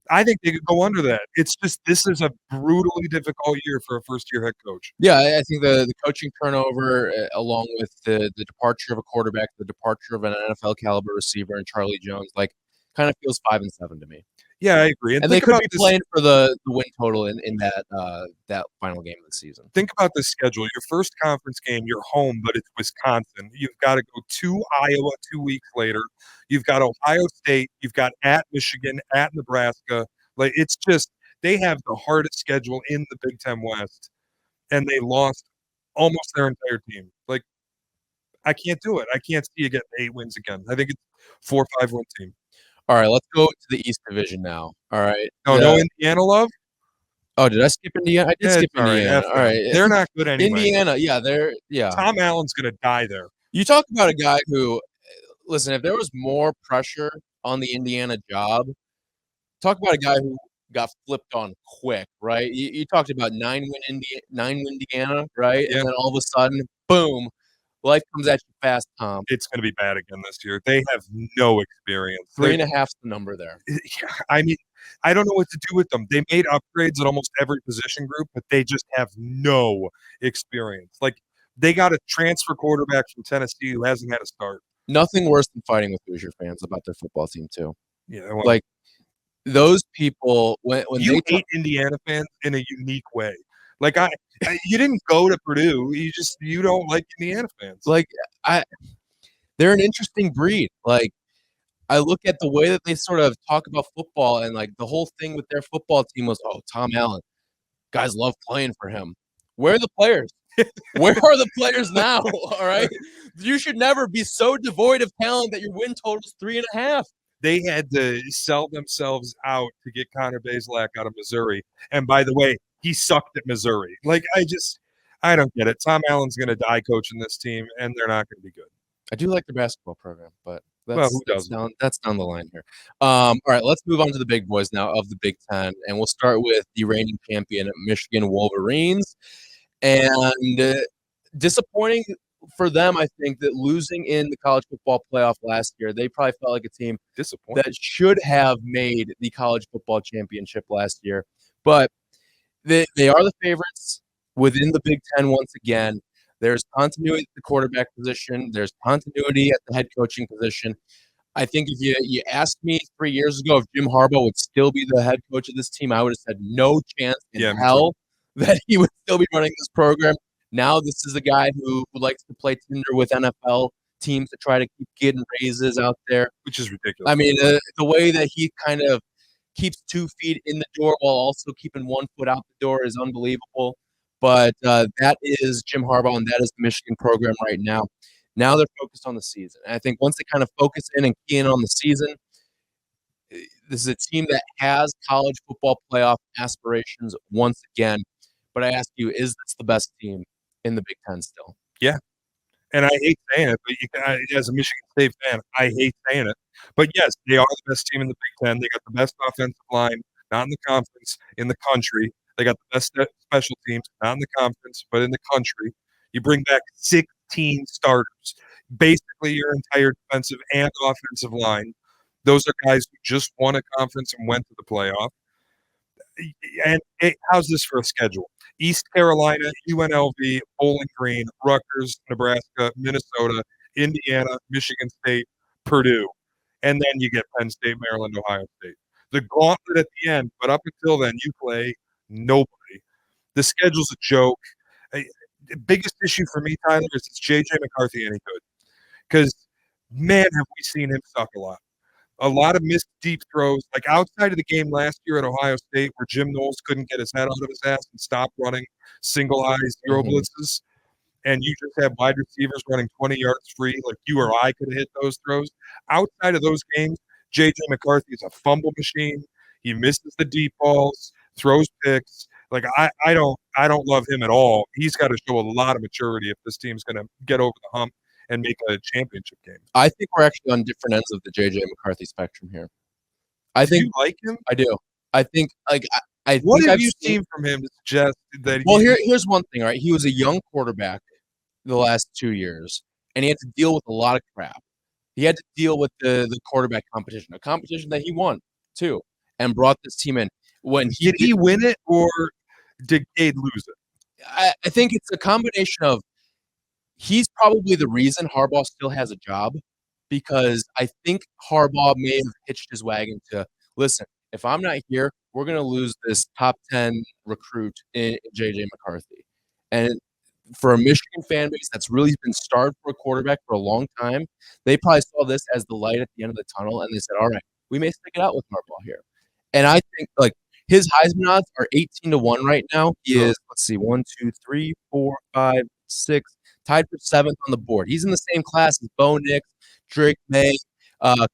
I think they could go under that. It's just this is a brutally difficult year for a first-year head coach. Yeah, I think the coaching turnover, along with the departure of a quarterback, the departure of an NFL caliber receiver and Charlie Jones, like, kind of feels 5-7 to me. Yeah, I agree. And they could be playing for the win total in that final game of the season. Think about this schedule. Your first conference game, you're home, but it's Wisconsin. You've got to go to Iowa 2 weeks later. You've got Ohio State. You've got at Michigan, at Nebraska. Like, it's just they have the hardest schedule in the Big Ten West, and they lost almost their entire team. Like, I can't do it. I can't see you getting 8 wins again. I think it's 4 or 5 win team. All right, let's go to the East Division now. All right. No Indiana love? Oh, did I skip Indiana? I did skip Indiana. All right. They're not good anyway. Indiana, Tom Allen's going to die there. You talk about a guy who, listen, if there was more pressure on the Indiana job, talk about a guy who got flipped on quick, right? You talked about 9-win Indiana, right? Yeah. And then all of a sudden, boom, life comes at you fast, Tom. It's going to be bad again this year. They have no experience. 3.5's the number there. Yeah, I mean, I don't know what to do with them. They made upgrades at almost every position group, but they just have no experience. Like, they got a transfer quarterback from Tennessee who hasn't had a start. Nothing worse than fighting with Hoosier fans about their football team, too. Yeah, well, like those people when you hate Indiana fans in a unique way. Like you didn't go to Purdue. You don't like Indiana fans. Like they're an interesting breed. Like I look at the way that they sort of talk about football and like the whole thing with their football team was, oh, Tom Allen, guys love playing for him. Where are the players? Where are the players now? All right. You should never be so devoid of talent that your win total is 3.5. They had to sell themselves out to get Connor Bazelak out of Missouri. And by the way, he sucked at Missouri. Like, I don't get it. Tom Allen's going to die coaching this team, and they're not going to be good. I do like the basketball program, but who doesn't? That's down the line here. All right, let's move on to the big boys now of the Big Ten, and we'll start with the reigning champion, Michigan Wolverines. And disappointing for them, I think, that losing in the college football playoff last year, they probably felt like a team that should have made the college football championship last year. But they are the favorites within the Big Ten once again. There's continuity at the quarterback position. There's continuity at the head coaching position. I think if you asked me 3 years ago if Jim Harbaugh would still be the head coach of this team, I would have said no chance in hell that he would still be running this program. Now this is a guy who likes to play Tinder with NFL teams to try to keep getting raises out there. Which is ridiculous. I mean, the way that he kind of keeps 2 feet in the door while also keeping 1 foot out the door is unbelievable. But that is Jim Harbaugh, and that is the Michigan program right now. Now they're focused on the season. And I think once they kind of focus in and key in on the season, this is a team that has college football playoff aspirations once again. But I ask you, is this the best team in the Big Ten still? Yeah. And I hate saying it, but as a Michigan State fan, I hate saying it. But yes, they are the best team in the Big Ten. They got the best offensive line, not in the conference, in the country. They got the best special teams, not in the conference, but in the country. You bring back 16 starters, basically your entire defensive and offensive line. Those are guys who just won a conference and went to the playoff. And how's this for a schedule? East Carolina, UNLV, Bowling Green, Rutgers, Nebraska, Minnesota, Indiana, Michigan State, Purdue. And then you get Penn State, Maryland, Ohio State. The gauntlet at the end, but up until then, you play nobody. The schedule's a joke. The biggest issue for me, Tyler, is J.J. McCarthy any good? Because, man, have we seen him suck a lot. A lot of missed deep throws, like outside of the game last year at Ohio State where Jim Knowles couldn't get his head out of his ass and stop running single-eyes zero blitzes, and you just have wide receivers running 20 yards free like you or I could have hit those throws. Outside of those games, J.J. McCarthy is a fumble machine. He misses the deep balls, throws picks. Like I don't love him at all. He's got to show a lot of maturity if this team's going to get over the hump and make a championship game. I think we're actually on different ends of the J.J. McCarthy spectrum here. I think you like him? I do. I think like I. What think have I've you seen from him to suggest that? Well, here's one thing. Right, he was a young quarterback the last 2 years, and he had to deal with a lot of crap. He had to deal with the quarterback competition, a competition that he won too. and brought this team in. Did he win it, or did Cade lose it? I think it's a combination of he's probably the reason Harbaugh still has a job, because I think Harbaugh may have hitched his wagon to, listen, if I'm not here, we're going to lose this top 10 recruit in J.J. McCarthy. And for a Michigan fan base that's really been starved for a quarterback for a long time, they probably saw this as the light at the end of the tunnel, and they said, all right, we may stick it out with Harbaugh here. And I think, like, his Heisman odds are 18-1 right now. He is, let's see, 1, 2, 3, 4, 5, 6, tied for 7th on the board. He's in the same class as Bo Nix, Drake May,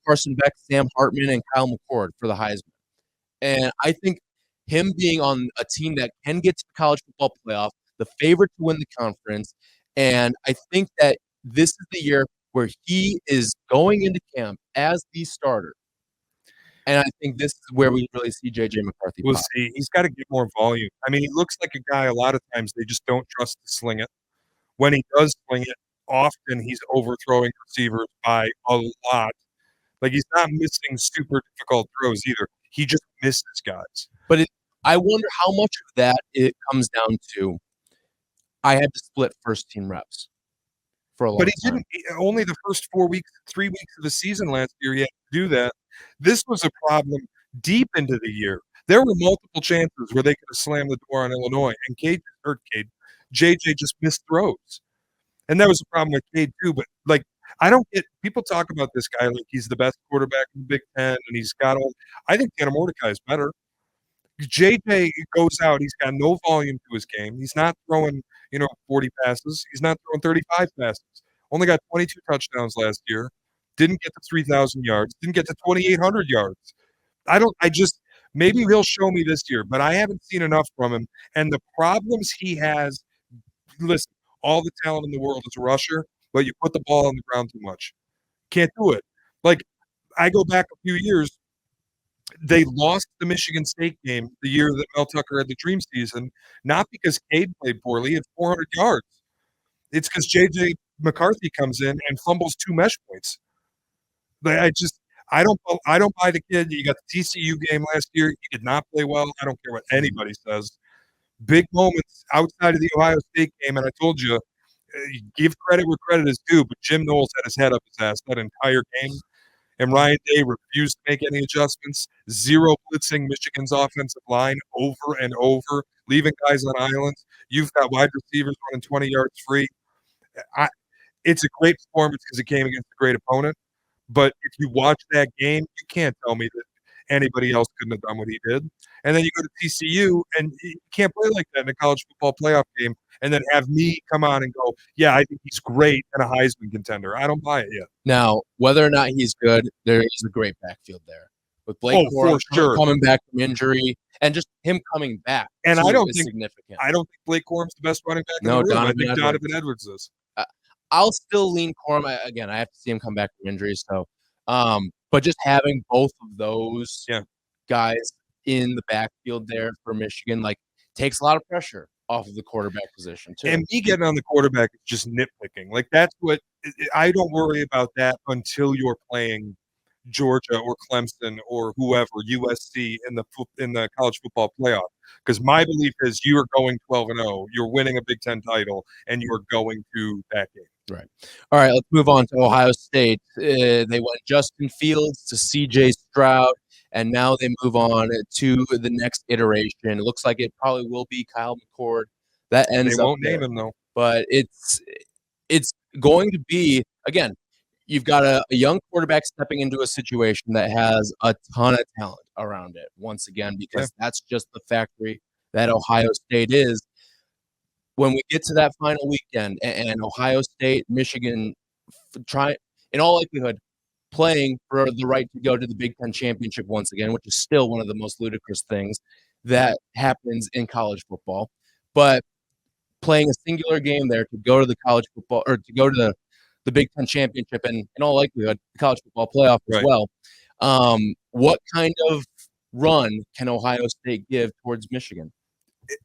Carson Beck, Sam Hartman, and Kyle McCord for the Heisman. And I think him being on a team that can get to the college football playoff, the favorite to win the conference, and I think that this is the year where he is going into camp as the starter. And I think this is where we really see J.J. McCarthy. We'll see. He's got to get more volume. I mean, he looks like a guy a lot of times they just don't trust to sling it. When he does sling it, often he's overthrowing receivers by a lot. Like, he's not missing super difficult throws either. He just misses guys. But I wonder how much of that it comes down to I had to split first-team reps for a long time. But he didn't. Only the first 3 weeks of the season last year, he had to do that. This was a problem deep into the year. There were multiple chances where they could have slammed the door on Illinois, and JJ just missed throws. And that was a problem with Cade too. But, like, I don't get – people talk about this guy like he's the best quarterback in the Big Ten, and he's got all – I think Tanner Mordecai is better. JJ goes out. He's got no volume to his game. He's not throwing, 40 passes. He's not throwing 35 passes. Only got 22 touchdowns last year. Didn't get to 3,000 yards. Didn't get to 2,800 yards. Maybe he'll show me this year, but I haven't seen enough from him. And the problems he has, listen, all the talent in the world is a rusher, but you put the ball on the ground too much. Can't do it. Like, I go back a few years, they lost the Michigan State game the year that Mel Tucker had the dream season, not because Cade played poorly at 400 yards. It's because J.J. McCarthy comes in and fumbles 2 mesh points. I don't buy the kid. You got the TCU game last year. He did not play well. I don't care what anybody says. Big moments outside of the Ohio State game, and I told you, give credit where credit is due, but Jim Knowles had his head up his ass that entire game, and Ryan Day refused to make any adjustments. 0 blitzing Michigan's offensive line over and over, leaving guys on islands. You've got wide receivers running 20 yards free. It's a great performance because it came against a great opponent. But if you watch that game, you can't tell me that anybody else couldn't have done what he did. And then you go to TCU, and you can't play like that in a college football playoff game and then have me come on and go, yeah, I think he's great and a Heisman contender. I don't buy it yet. Now, whether or not he's good, there is a great backfield there. With Blake Corum coming back from injury, and just him coming back, and significant. I don't think Blake Corum's the best running back in the room. I think Donovan Edwards is. I'll still lean Corum. Again, I have to see him come back from injury. So, but just having both of those guys in the backfield there for Michigan, like, takes a lot of pressure off of the quarterback position too. And me getting on the quarterback is just nitpicking. Like, that's what I don't worry about that until you're playing Georgia or Clemson or whoever, USC in the college football playoff. Because my belief is you are going 12-0, you're winning a Big Ten title, and you're going to that game. Right. All right, let's move on to Ohio State. They went Justin Fields to C.J. Stroud, and now they move on to the next iteration. It looks like it probably will be Kyle McCord. That ends up They won't name him, though. But it's going to be, again, you've got a young quarterback stepping into a situation that has a ton of talent around it, once again, because that's just the factory that Ohio State is. When we get to that final weekend and Ohio State, Michigan, in all likelihood, playing for the right to go to the Big Ten championship once again, which is still one of the most ludicrous things that happens in college football. But playing a singular game there to go to the college football, or to go to the Big Ten championship, and in all likelihood, the college football playoff as well. What kind of run can Ohio State give towards Michigan?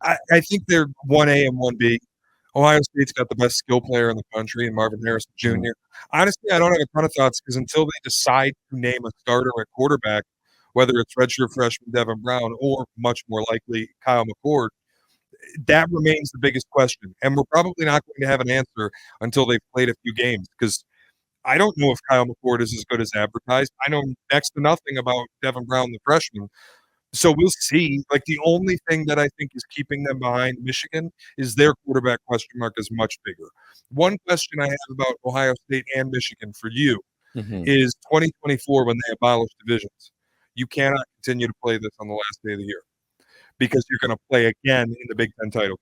I think they're 1A and 1B. Ohio State's got the best skill player in the country, and Marvin Harrison Jr. Honestly, I don't have a ton of thoughts because until they decide to name a starter at quarterback, whether it's redshirt freshman Devin Brown or much more likely Kyle McCord, that remains the biggest question. And we're probably not going to have an answer until they've played a few games, because I don't know if Kyle McCord is as good as advertised. I know next to nothing about Devin Brown, the freshman. So we'll see. Like, the only thing that I think is keeping them behind Michigan is their quarterback question mark is much bigger. One question I have about Ohio State and Michigan for you is 2024, when they abolish divisions. You cannot continue to play this on the last day of the year, because you're going to play again in the Big Ten title.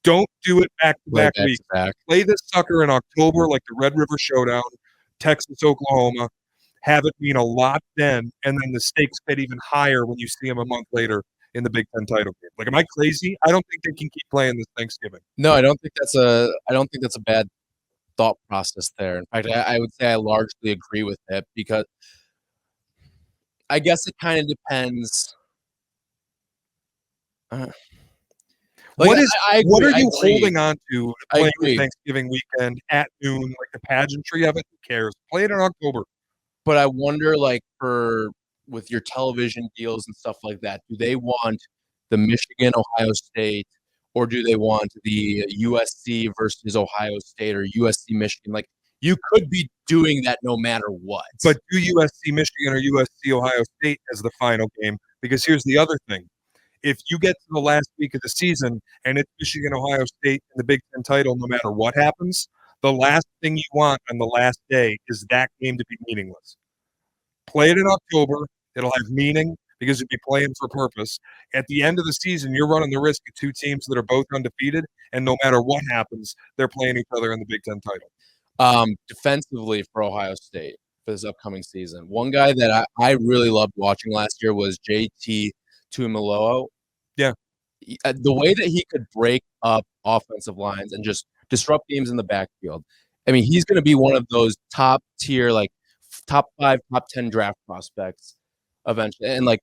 Don't do it back-to-back weeks. Play this sucker in October, like the Red River Showdown, Texas, Oklahoma. Have it mean a lot then, and then the stakes get even higher when you see them a month later in the Big Ten title game. Like, am I crazy? I don't think they can keep playing this Thanksgiving. No, I don't think that's a bad thought process there. In fact, I would say I largely agree with it, because I guess it kind of depends. Like, what are you holding on to playing Thanksgiving weekend at noon? Like, the pageantry of it, who cares? Play it in October. But I wonder, like, with your television deals and stuff like that, do they want the Michigan, Ohio State, or do they want the USC versus Ohio State or USC Michigan? Like, you could be doing that no matter what. But do USC Michigan or USC Ohio State as the final game? Because here's the other thing. If you get to the last week of the season and it's Michigan, Ohio State in the Big Ten title, no matter what happens, the last thing you want on the last day is that game to be meaningless. Play it in October. It'll have meaning because you'll be playing for purpose. At the end of the season, you're running the risk of two teams that are both undefeated, and no matter what happens, they're playing each other in the Big Ten title. Defensively for Ohio State for this upcoming season, one guy that I really loved watching last year was JT Tuimoloau. Yeah. The way that he could break up offensive lines and just disrupt games in the backfield. I mean, he's going to be one of those top tier, like top 5, top 10 draft prospects eventually. And like,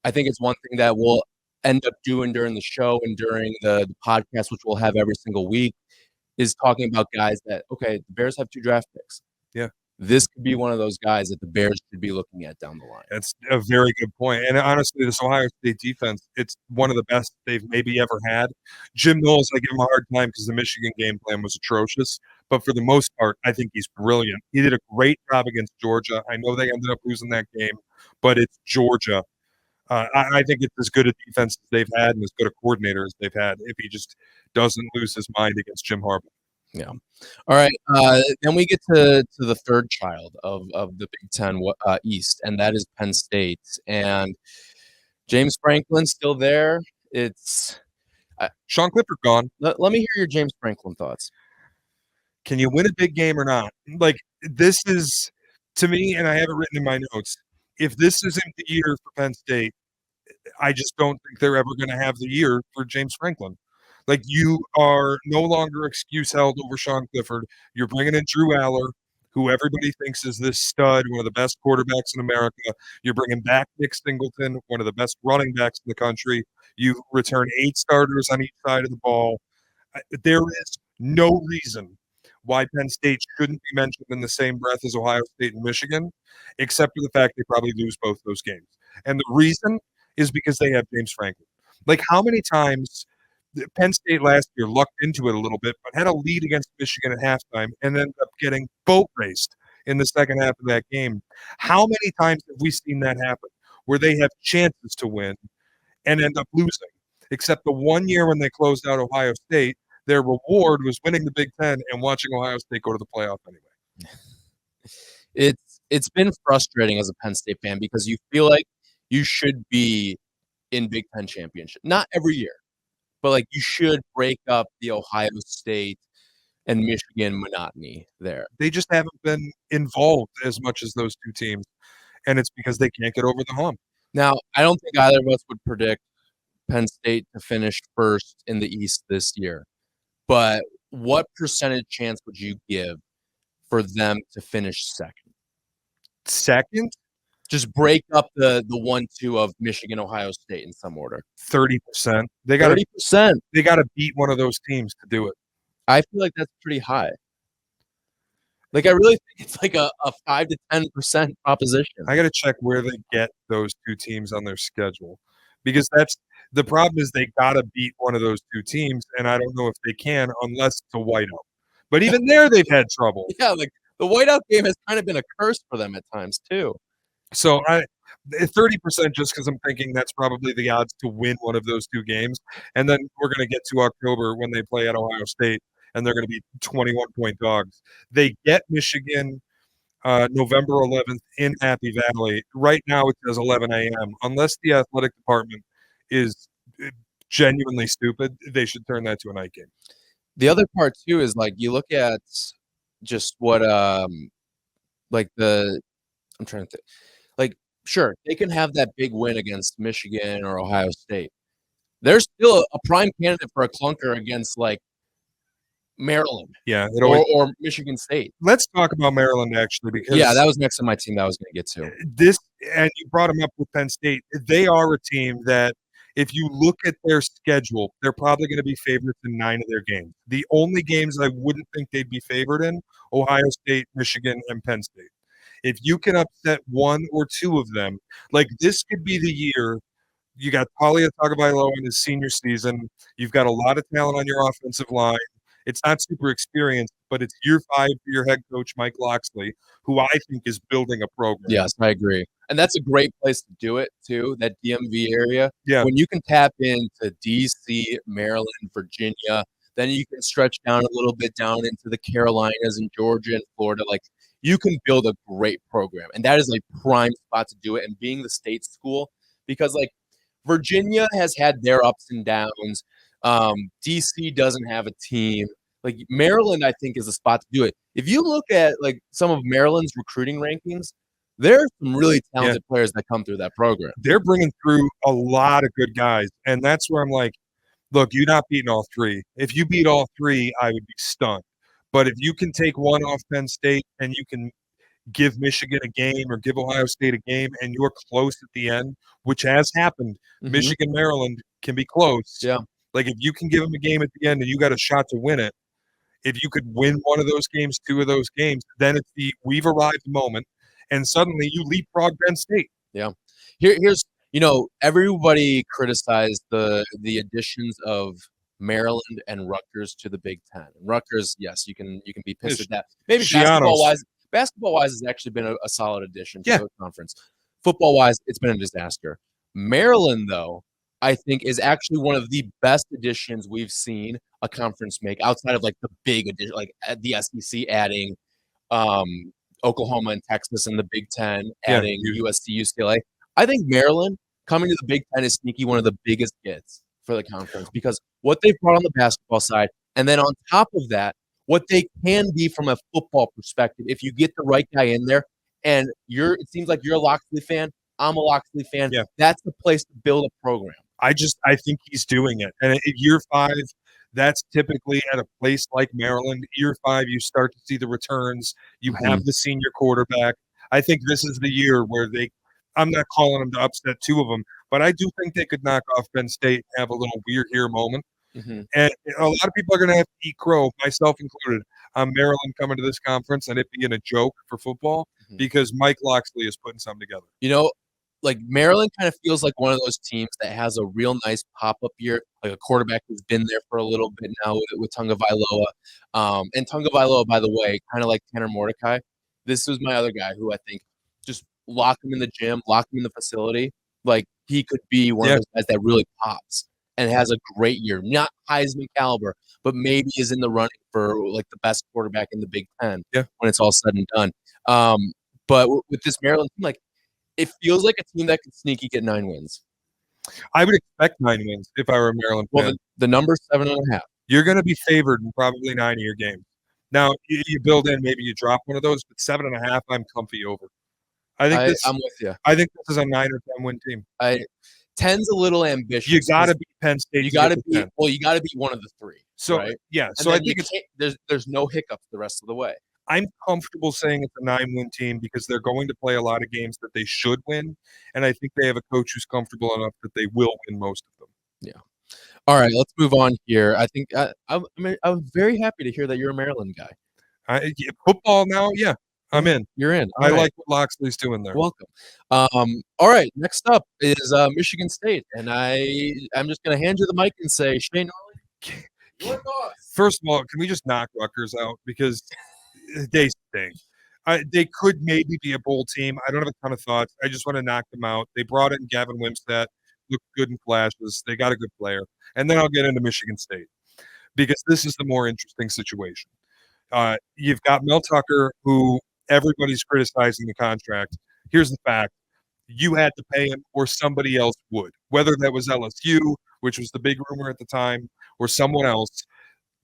I think it's one thing that we'll end up doing during the show and during the podcast, which we'll have every single week, is talking about guys that, okay, the Bears have 2 draft picks. Yeah. This could be one of those guys that the Bears should be looking at down the line. That's a very good point. And honestly, this Ohio State defense, it's one of the best they've maybe ever had. Jim Knowles, I give him a hard time because the Michigan game plan was atrocious. But for the most part, I think he's brilliant. He did a great job against Georgia. I know they ended up losing that game, but it's Georgia. I think it's as good a defense as they've had and as good a coordinator as they've had if he just doesn't lose his mind against Jim Harbaugh. Yeah. All right. Then we get to the third child of the Big Ten East, and that is Penn State. And James Franklin still there. It's Sean Clifford gone. Let me hear your James Franklin thoughts. Can you win a big game or not? Like, this is, to me, and I have it written in my notes, if this isn't the year for Penn State, I just don't think they're ever going to have the year for James Franklin. Like, you are no longer excuse held over Sean Clifford. You're bringing in Drew Aller, who everybody thinks is this stud, one of the best quarterbacks in America. You're bringing back Nick Singleton, one of the best running backs in the country. You return 8 starters on each side of the ball. There is no reason why Penn State shouldn't be mentioned in the same breath as Ohio State and Michigan, except for the fact they probably lose both those games. And the reason is because they have James Franklin. Like, how many times Penn State last year lucked into it a little bit, but had a lead against Michigan at halftime and ended up getting boat raced in the second half of that game. How many times have we seen that happen where they have chances to win and end up losing? Except the one year when they closed out Ohio State, their reward was winning the Big Ten and watching Ohio State go to the playoff anyway. It's been frustrating as a Penn State fan because you feel like you should be in Big Ten championship. Not every year, but like you should break up the Ohio State and Michigan monotony there. They just haven't been involved as much as those two teams, and it's because they can't get over the hump. Now, I don't think either of us would predict Penn State to finish first in the East this year, but what percentage chance would you give for them to finish second? Second? Just break up the 1-2 of Michigan, Ohio State in some order. 30%. They got 30%. They got to beat one of those teams to do it. I feel like that's pretty high. Like, I really think it's like a 5 to 10% proposition. I got to check where they get those two teams on their schedule, because that's the problem is they got to beat one of those two teams, and I don't know if they can unless it's a whiteout. But even there, they've had trouble. Yeah, like the whiteout game has kind of been a curse for them at times too. So 30% just because I'm thinking that's probably the odds to win one of those two games, and then we're going to get to October when they play at Ohio State, and they're going to be 21-point dogs. They get Michigan November 11th in Happy Valley. Right now it says 11 a.m. Unless the athletic department is genuinely stupid, they should turn that to a night game. The other part too is like you look at just what like I'm trying to think. Like, sure, they can have that big win against Michigan or Ohio State. There's still a prime candidate for a clunker against like Maryland, yeah, or Michigan State. Let's talk about Maryland actually, because that was next on my team that I was going to get to. This, and you brought them up with Penn State. They are a team that, if you look at their schedule, they're probably going to be favorites in 9 of their games. The only games I wouldn't think they'd be favored in: Ohio State, Michigan, and Penn State. If you can upset 1 or 2 of them, like this could be the year. You got Taulia Tagovailoa in his senior season. You've got a lot of talent on your offensive line. It's not super experienced, but it's year 5 for your head coach, Mike Locksley, who I think is building a program. Yes, I agree. And that's a great place to do it, too, that DMV area. Yeah. When you can tap into D.C., Maryland, Virginia, then you can stretch down a little bit down into the Carolinas and Georgia and Florida. Like, you can build a great program. And that is a prime spot to do it. And being the state school, because, like, Virginia has had their ups and downs. DC doesn't have a team. Like Maryland, I think, is a spot to do it. If you look at like some of Maryland's recruiting rankings, there are some really talented players that come through that program. They're bringing through a lot of good guys, and that's where I'm like, look, you're not beating all 3. If you beat all 3, I would be stunned. But if you can take one off Penn State and you can give Michigan a game or give Ohio State a game and you're close at the end, which has happened, Michigan, Maryland can be close. Yeah. Like if you can give them a game at the end and you got a shot to win it, if you could win one of those games, 2 of those games, then it's the we've arrived moment, and suddenly you leapfrog Penn State. Yeah. Here's everybody criticized the additions of Maryland and Rutgers to the Big Ten. Rutgers, yes, you can be pissed at that. Maybe basketball-wise has actually been a solid addition to the conference. Football-wise, it's been a disaster. Maryland, though, I think is actually one of the best additions we've seen a conference make outside of like the big addition, like the SEC adding Oklahoma and Texas and the Big Ten, adding USC, UCLA. I think Maryland coming to the Big Ten is sneaky one of the biggest gets for the conference because what they've brought on the basketball side, and then on top of that, what they can be from a football perspective, if you get the right guy in there, and it seems like you're a Locksley fan, I'm a Locksley fan. Yeah. That's the place to build a program. I think he's doing it. And in year 5, that's typically at a place like Maryland. Year 5, you start to see the returns. You have the senior quarterback. I think this is the year where I'm not calling them to upset 2 of them, but I do think they could knock off Penn State and have a little weird here moment. And a lot of people are going to have to eat crow, myself included, on Maryland coming to this conference and it being a joke for football because Mike Locksley is putting something together. You know, like Maryland kind of feels like one of those teams that has a real nice pop-up year, like a quarterback who's been there for a little bit now with Tagovailoa. And Tagovailoa, by the way, kind of like Tanner Mordecai, this was my other guy who I think just lock him in the gym, lock him in the facility. Like he could be one of those guys that really pops and has a great year. Not Heisman caliber, but maybe is in the running for like the best quarterback in the Big Ten when it's all said and done. But with this Maryland team, like, it feels like a team that could sneaky get 9 wins. I would expect 9 wins if I were a Maryland fan. Well, the number's 7.5. You're going to be favored in probably 9 of your games. Now, you build in, maybe you drop one of those, but 7.5, I'm comfy over. I'm with you. I think this is a 9 or 10 win team. 10's a little ambitious. You got to beat Penn State. You got to beat. Well, you got to beat one of the 3. So right? So I think there's no hiccups the rest of the way. I'm comfortable saying it's a 9-win team because they're going to play a lot of games that they should win, and I think they have a coach who's comfortable enough that they will win most of them. Yeah. All right, let's move on here. I think I'm very happy to hear that you're a Maryland guy. Football now, yeah, I'm in. You're in. I like what Loxley's doing there. Welcome. All right, next up is Michigan State, and I'm just going to hand you the mic and say, Shea Norling, your thoughts. First of all, can we just knock Rutgers out because they stink. They could maybe be a bowl team. I don't have a ton of thoughts. I just want to knock them out. They brought in Gavin Wimsatt, looked good in flashes. They got a good player. And then I'll get into Michigan State because this is the more interesting situation. You've got Mel Tucker, who everybody's criticizing the contract. Here's the fact. You had to pay him or somebody else would, whether that was LSU, which was the big rumor at the time, or someone else.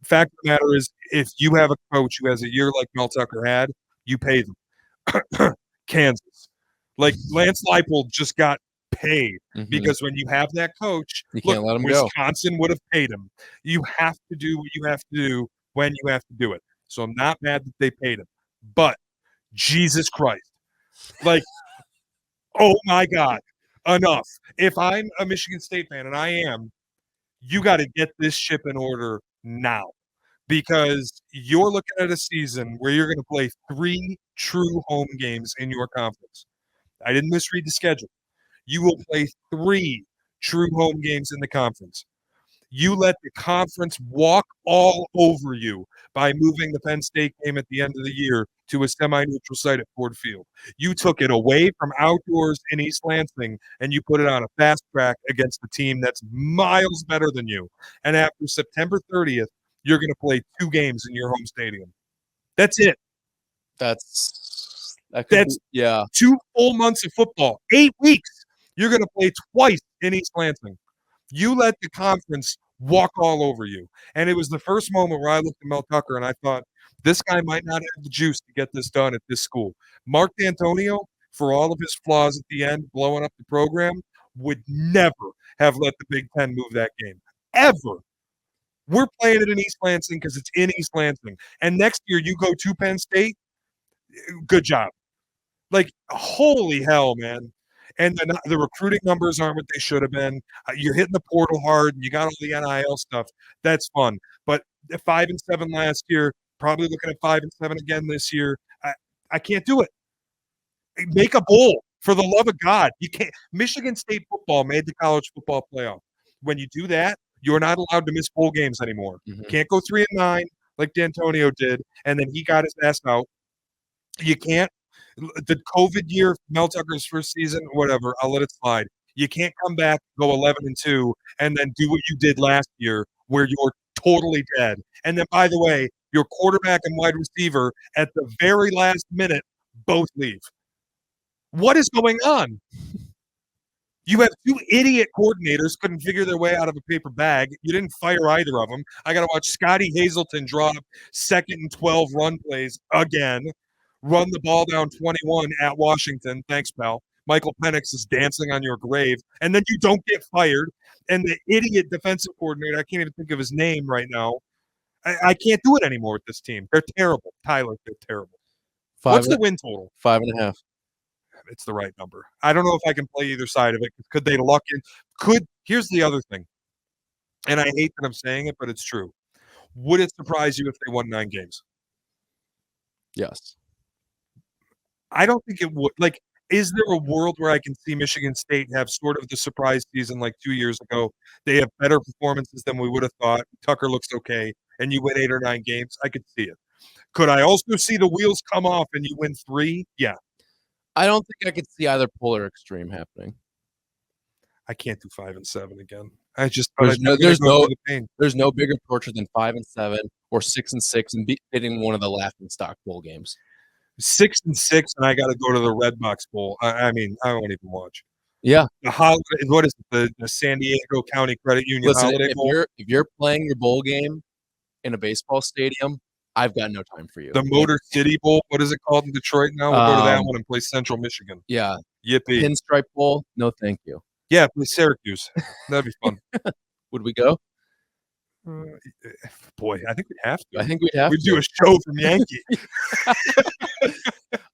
Fact of the matter is, if you have a coach who has a year like Mel Tucker had, you pay them. Kansas. Like Lance Leipold just got paid because when you have that coach, you can't let him Wisconsin would have paid him. You have to do what you have to do when you have to do it. So I'm not mad that they paid him. But Jesus Christ. Like, oh my God. Enough. If I'm a Michigan State fan, and I am, you got to get this ship in order now. Because you're looking at a season where you're going to play 3 true home games in your conference. I didn't misread the schedule. You will play 3 true home games in the conference. You let the conference walk all over you by moving the Penn State game at the end of the year to a semi-neutral site at Ford Field. You took it away from outdoors in East Lansing, and you put it on a fast track against a team that's miles better than you. And after September 30th, you're going to play 2 games in your home stadium. That's it. That's 2 full months of football. 8 weeks. You're going to play twice in East Lansing. You let the conference walk all over you. And it was the first moment where I looked at Mel Tucker and I thought, this guy might not have the juice to get this done at this school. Mark D'Antonio, for all of his flaws at the end, blowing up the program, would never have let the Big Ten move that game. Ever. We're playing it in East Lansing because it's in East Lansing. And next year you go to Penn State, good job. Like, holy hell, man. And the recruiting numbers aren't what they should have been. You're hitting the portal hard, and you got all the NIL stuff. That's fun. But 5-7 last year, probably looking at 5-7 again this year. I can't do it. Make a bowl, for the love of God. You can't. Michigan State football made the college football playoff. When you do that, you're not allowed to miss bowl games anymore. Can't go 3-9 like D'Antonio did, and then he got his ass out. You can't. The COVID year, Mel Tucker's first season, whatever, I'll let it slide. You can't come back, go 11-2, and then do what you did last year where you're totally dead. And then, by the way, your quarterback and wide receiver at the very last minute both leave. What is going on? You have 2 idiot coordinators couldn't figure their way out of a paper bag. You didn't fire either of them. I got to watch Scotty Hazelton draw up 2nd and 12 run plays again. Run the ball down 21 at Washington. Thanks, pal. Michael Penix is dancing on your grave. And then you don't get fired. And the idiot defensive coordinator, I can't even think of his name right now. I can't do it anymore with this team. They're terrible. Tyler, they're terrible. What's the win total? 5.5. It's the right number. I don't know if I can play either side of it. Could they luck in? Here's the other thing. And I hate that I'm saying it, but it's true. Would it surprise you if they won 9 games? Yes. I don't think it would. Like, is there a world where I can see Michigan State have sort of the surprise season like 2 years ago? They have better performances than we would have thought. Tucker looks okay, and you win 8 or 9 games. I could see it. Could I also see the wheels come off and you win 3? Yeah. I don't think I could see either polar extreme happening. I can't do 5-7 again. There's no bigger torture than 5-7 or 6-6 and hitting one of the laughing stock bowl games. 6-6, and I got to go to the Red Box Bowl. I mean, I won't even watch. Yeah. What is it? The San Diego County Credit Union Holiday Bowl? If you're playing your bowl game in a baseball stadium, I've got no time for you. The Motor City Bowl, what is it called in Detroit now? We'll go to that one and play Central Michigan. Yeah. Yippee. Pinstripe Bowl, no thank you. Yeah, play Syracuse. That'd be fun. Would we go? Boy, I think we'd have to. I think we'd have to. We'd do a show from Yankee.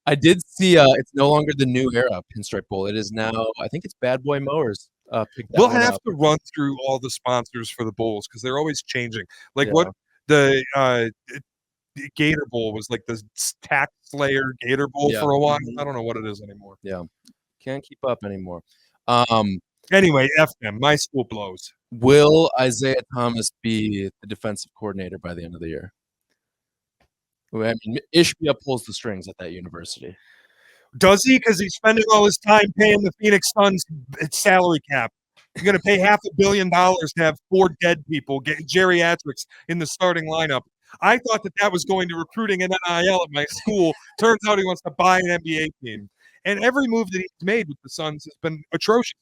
I did see it's no longer the new era Pinstripe Bowl. It is now, I think it's Bad Boy Mowers. We'll have to run through all the sponsors for the bowls because they're always changing. Like what the Gator Bowl was like the tax slayer Gator Bowl for a while. I don't know what it is anymore. Yeah. Can't keep up anymore. Anyway, F them. My school blows. Will Isaiah Thomas be the defensive coordinator by the end of the year? I mean, Ishbia pulls the strings at that university. Does he? Because he's spending all his time paying the Phoenix Suns salary cap. You're going to pay $500 million to have 4 dead people, get geriatrics in the starting lineup. I thought that was going to recruiting an NIL at my school. Turns out he wants to buy an NBA team. And every move that he's made with the Suns has been atrocious.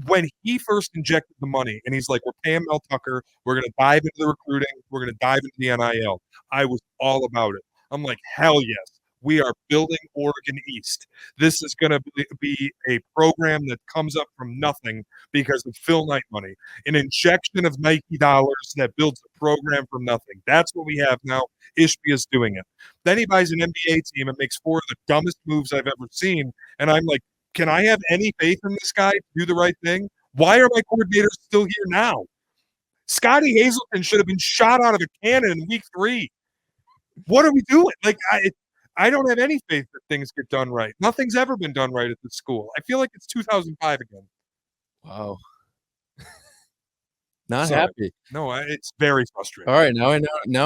When he first injected the money and he's like, we're paying Mel Tucker, we're going to dive into the recruiting, we're going to dive into the NIL, I was all about it. I'm like, hell yes, we are building Oregon East. This is going to be a program that comes up from nothing because of Phil Knight money, an injection of Nike dollars that builds a program from nothing. That's what we have now. Ishbia is doing it. Then he buys an NBA team and makes 4 of the dumbest moves I've ever seen. And I'm like, can I have any faith in this guy to do the right thing? Why are my coordinators still here now? Scotty Hazelton should have been shot out of a cannon in week 3. What are we doing? Like, I don't have any faith that things get done right. Nothing's ever been done right at this school. I feel like it's 2005 again. Wow. Not happy. No, it's very frustrating. All right, now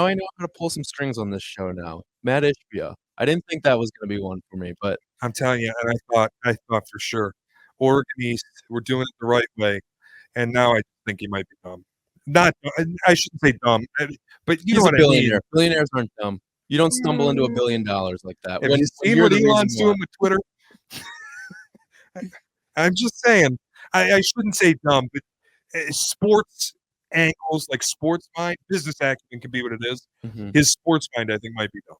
I know how to pull some strings on this show now. Matt Ishbia. I didn't think that was going to be one for me, but I'm telling you, and I thought for sure, Oregon East, we're doing it the right way, and now I think he might be dumb. Not, I shouldn't say dumb, but you know what I mean. Billionaires aren't dumb. You don't stumble into $1 billion like that. Have you seen what Elon's doing with Twitter? I'm just saying, I shouldn't say dumb, but sports angles, like sports mind, business acumen can be what it is. Mm-hmm. His sports mind, I think, might be dumb.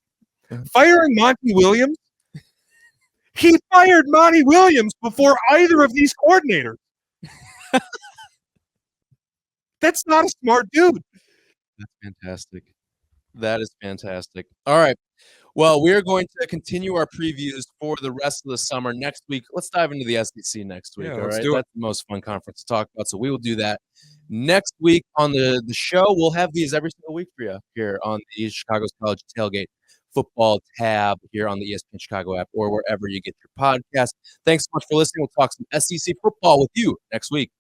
Yeah. Firing Monty Williams? He fired Monty Williams before either of these coordinators. That's not a smart dude. That's fantastic. That is fantastic. All right. Well, we're going to continue our previews for the rest of the summer. Next week, let's dive into the SEC next week. All right. That's the most fun conference to talk about. So we will do that next week on the show. We'll have these every single week for you here on the Chicago's College Tailgate football tab here on the ESPN Chicago app or wherever you get your podcast. Thanks so much for listening. We'll talk some SEC football with you next week.